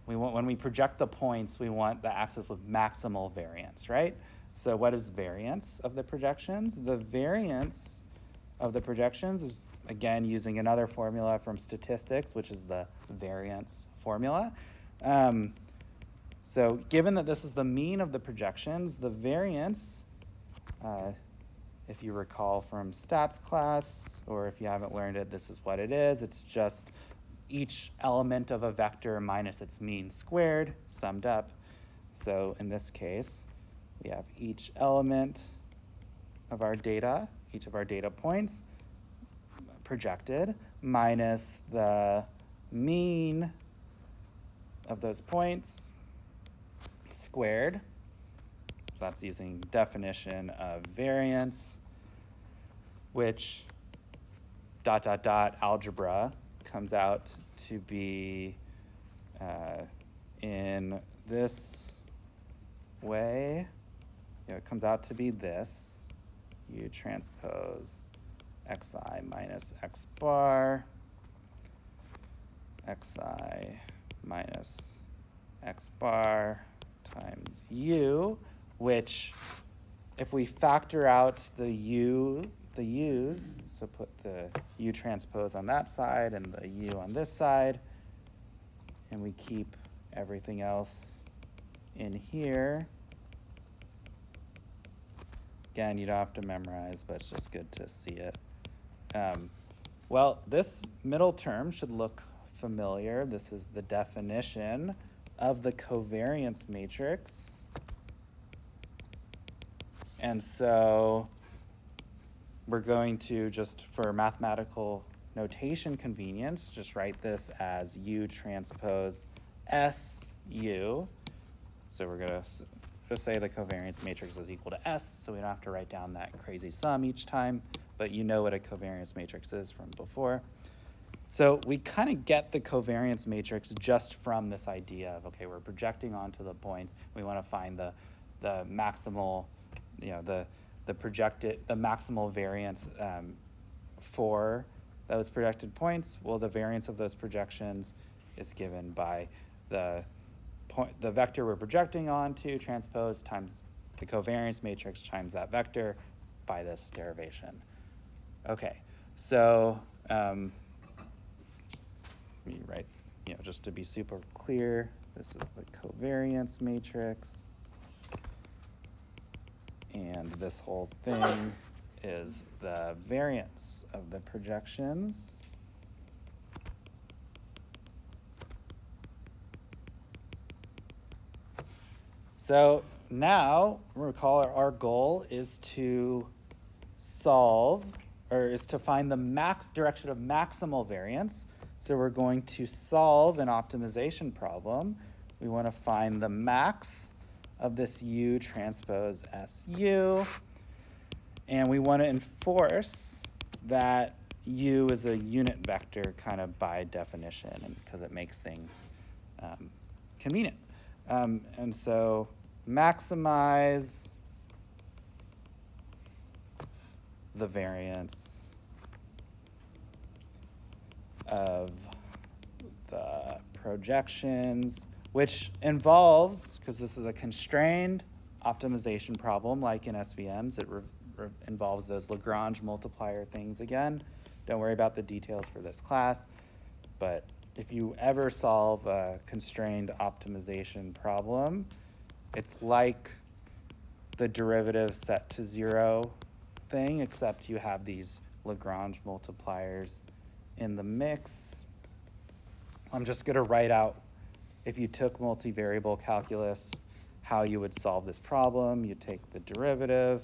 when we project the points, we want the axis with maximal variance, right? So what is variance of the projections? The variance of the projections is, again, using another formula from statistics, which is the variance formula. So given that this is the mean of the projections, the variance, if you recall from stats class, or if you haven't learned it, this is what it is. It's just each element of a vector minus its mean squared, summed up. So in this case, we have each element of our data, each of our data points projected, minus the mean of those points squared. That's using definition of variance, which ... algebra comes out to be in this way. It comes out to be this: U transpose xi minus x bar, xi minus x bar times u, which, if we factor out the u's, so put the U transpose on that side and the U on this side, and we keep everything else in here. Again, you don't have to memorize, but it's just good to see it. Well, this middle term should look familiar. This is the definition of the covariance matrix. And so we're going to, just for mathematical notation convenience, just write this as U transpose SU. So we're going to just say the covariance matrix is equal to S, so we don't have to write down that crazy sum each time, but you know what a covariance matrix is from before. So we kind of get the covariance matrix just from this idea of, okay, we're projecting onto the points. We want to find the maximal, the maximal variance for those projected points. Well, the variance of those projections is given by the vector we're projecting onto, transpose, times the covariance matrix times that vector by this derivation. Okay, so let me write, just to be super clear, this is the covariance matrix. And this whole thing is the variance of the projections. So now, recall our goal is to solve, or is to find the direction of maximal variance. So we're going to solve an optimization problem. We want to find the max of this U transpose SU. And we want to enforce that U is a unit vector kind of by definition, and because it makes things convenient. And so maximize the variance of the projections, which involves, because this is a constrained optimization problem like in SVMs, it involves those Lagrange multiplier things again. Don't worry about the details for this class, but if you ever solve a constrained optimization problem, it's like the derivative set to 0 thing, except you have these Lagrange multipliers in the mix. I'm just going to write out, if you took multivariable calculus, how you would solve this problem. You take the derivative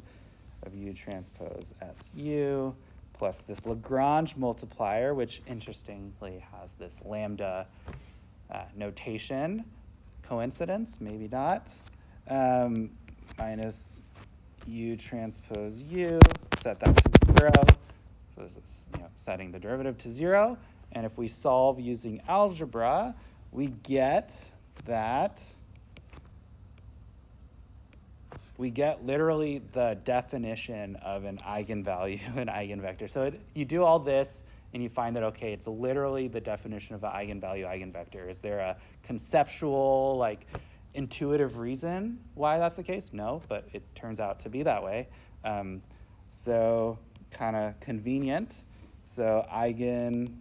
of U transpose SU plus this Lagrange multiplier, which interestingly has this lambda notation. Coincidence? Maybe not. Minus U transpose U, set that to 0. So this is setting the derivative to 0. And if we solve using algebra, we get that we get literally the definition of an eigenvalue and eigenvector. So you do all this and you find that, okay, it's literally the definition of an eigenvalue, eigenvector. Is there a conceptual, like, intuitive reason why that's the case? No, but it turns out to be that way. So kind of convenient. So eigenvector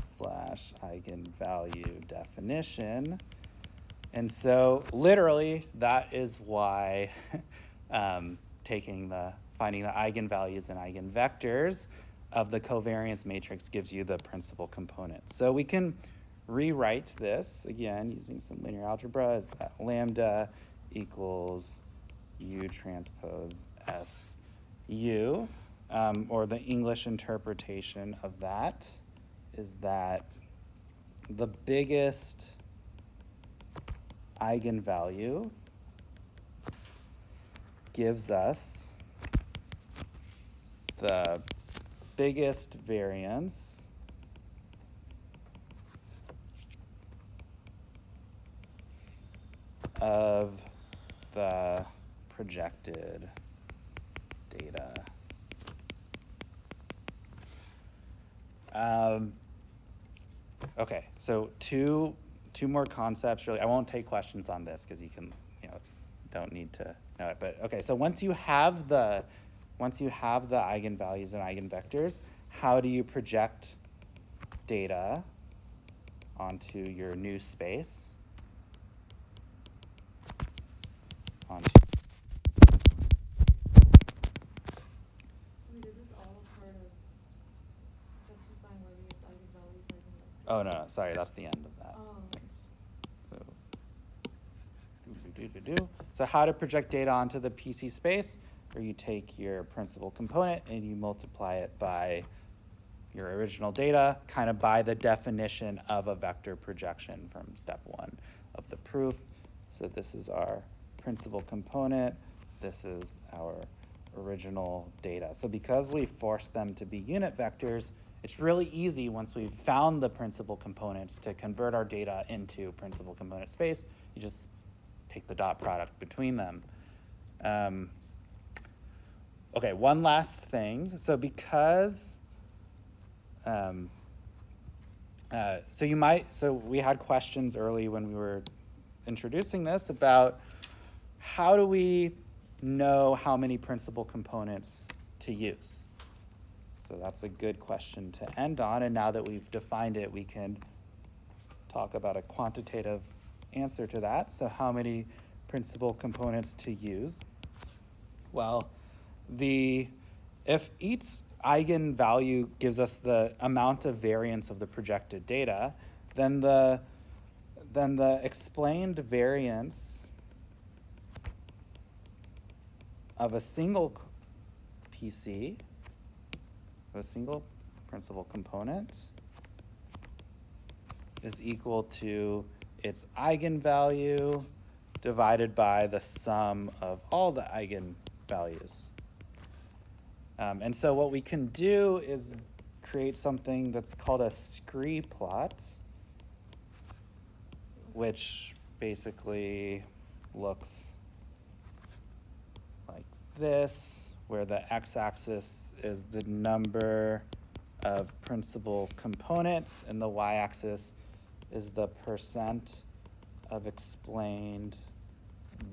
slash eigenvalue definition. And so literally that is why finding the eigenvalues and eigenvectors of the covariance matrix gives you the principal component. So we can rewrite this again using some linear algebra as that lambda equals U transpose S U, or the English interpretation of that is that the biggest eigenvalue gives us the biggest variance of the projected data. Okay, so two more concepts. Really, I won't take questions on this because you can, don't need to know it. But okay, so once you have the eigenvalues and eigenvectors, how do you project data onto your new space? Onto Wait, is this all a part of justifying whether you use eigenvalues, eigenvectors? Oh, no, sorry, that's the end of that. Oh. Thanks. So how to project data onto the PC space, where you take your principal component and you multiply it by your original data, kind of by the definition of a vector projection from step 1 of the proof. So this is our principal component. This is our original data. So because we force them to be unit vectors, it's really easy once we've found the principal components to convert our data into principal component space. You just take the dot product between them. Okay, one last thing. So because, so we had questions early when we were introducing this about how do we know how many principal components to use? So that's a good question to end on. And now that we've defined it, we can talk about a quantitative answer to that. So how many principal components to use? Well, if each eigenvalue gives us the amount of variance of the projected data, then the explained variance of a single PC, a single principal component, is equal to its eigenvalue divided by the sum of all the eigenvalues. And so what we can do is create something that's called a scree plot, which basically looks like this, where the x-axis is the number of principal components and the y-axis is the percent of explained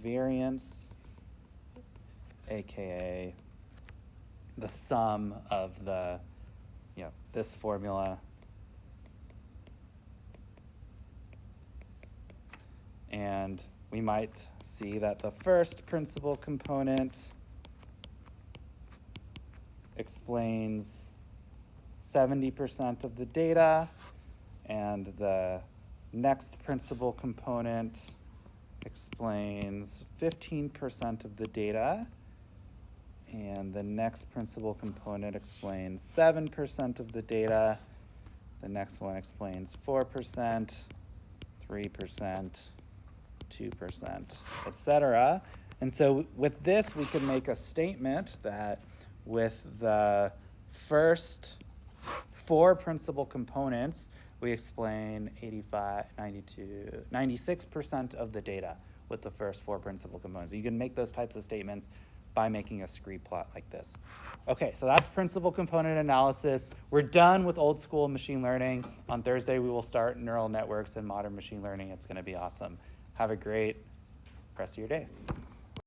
variance, aka the sum of this formula and we might see that the first principal component explains 70% of the data, and the next principal component explains 15% of the data, and the next principal component explains 7% of the data. The next one explains 4%, 3%, 2%, etc. And so with this, we can make a statement that with the first 4 principal components, we explain 85, 92, 96% of the data. with the first 4 principal components. You can make those types of statements by making a scree plot like this. Okay, so that's principal component analysis. We're done with old school machine learning. On Thursday, we will start neural networks and modern machine learning. It's gonna be awesome. Have a great rest of your day.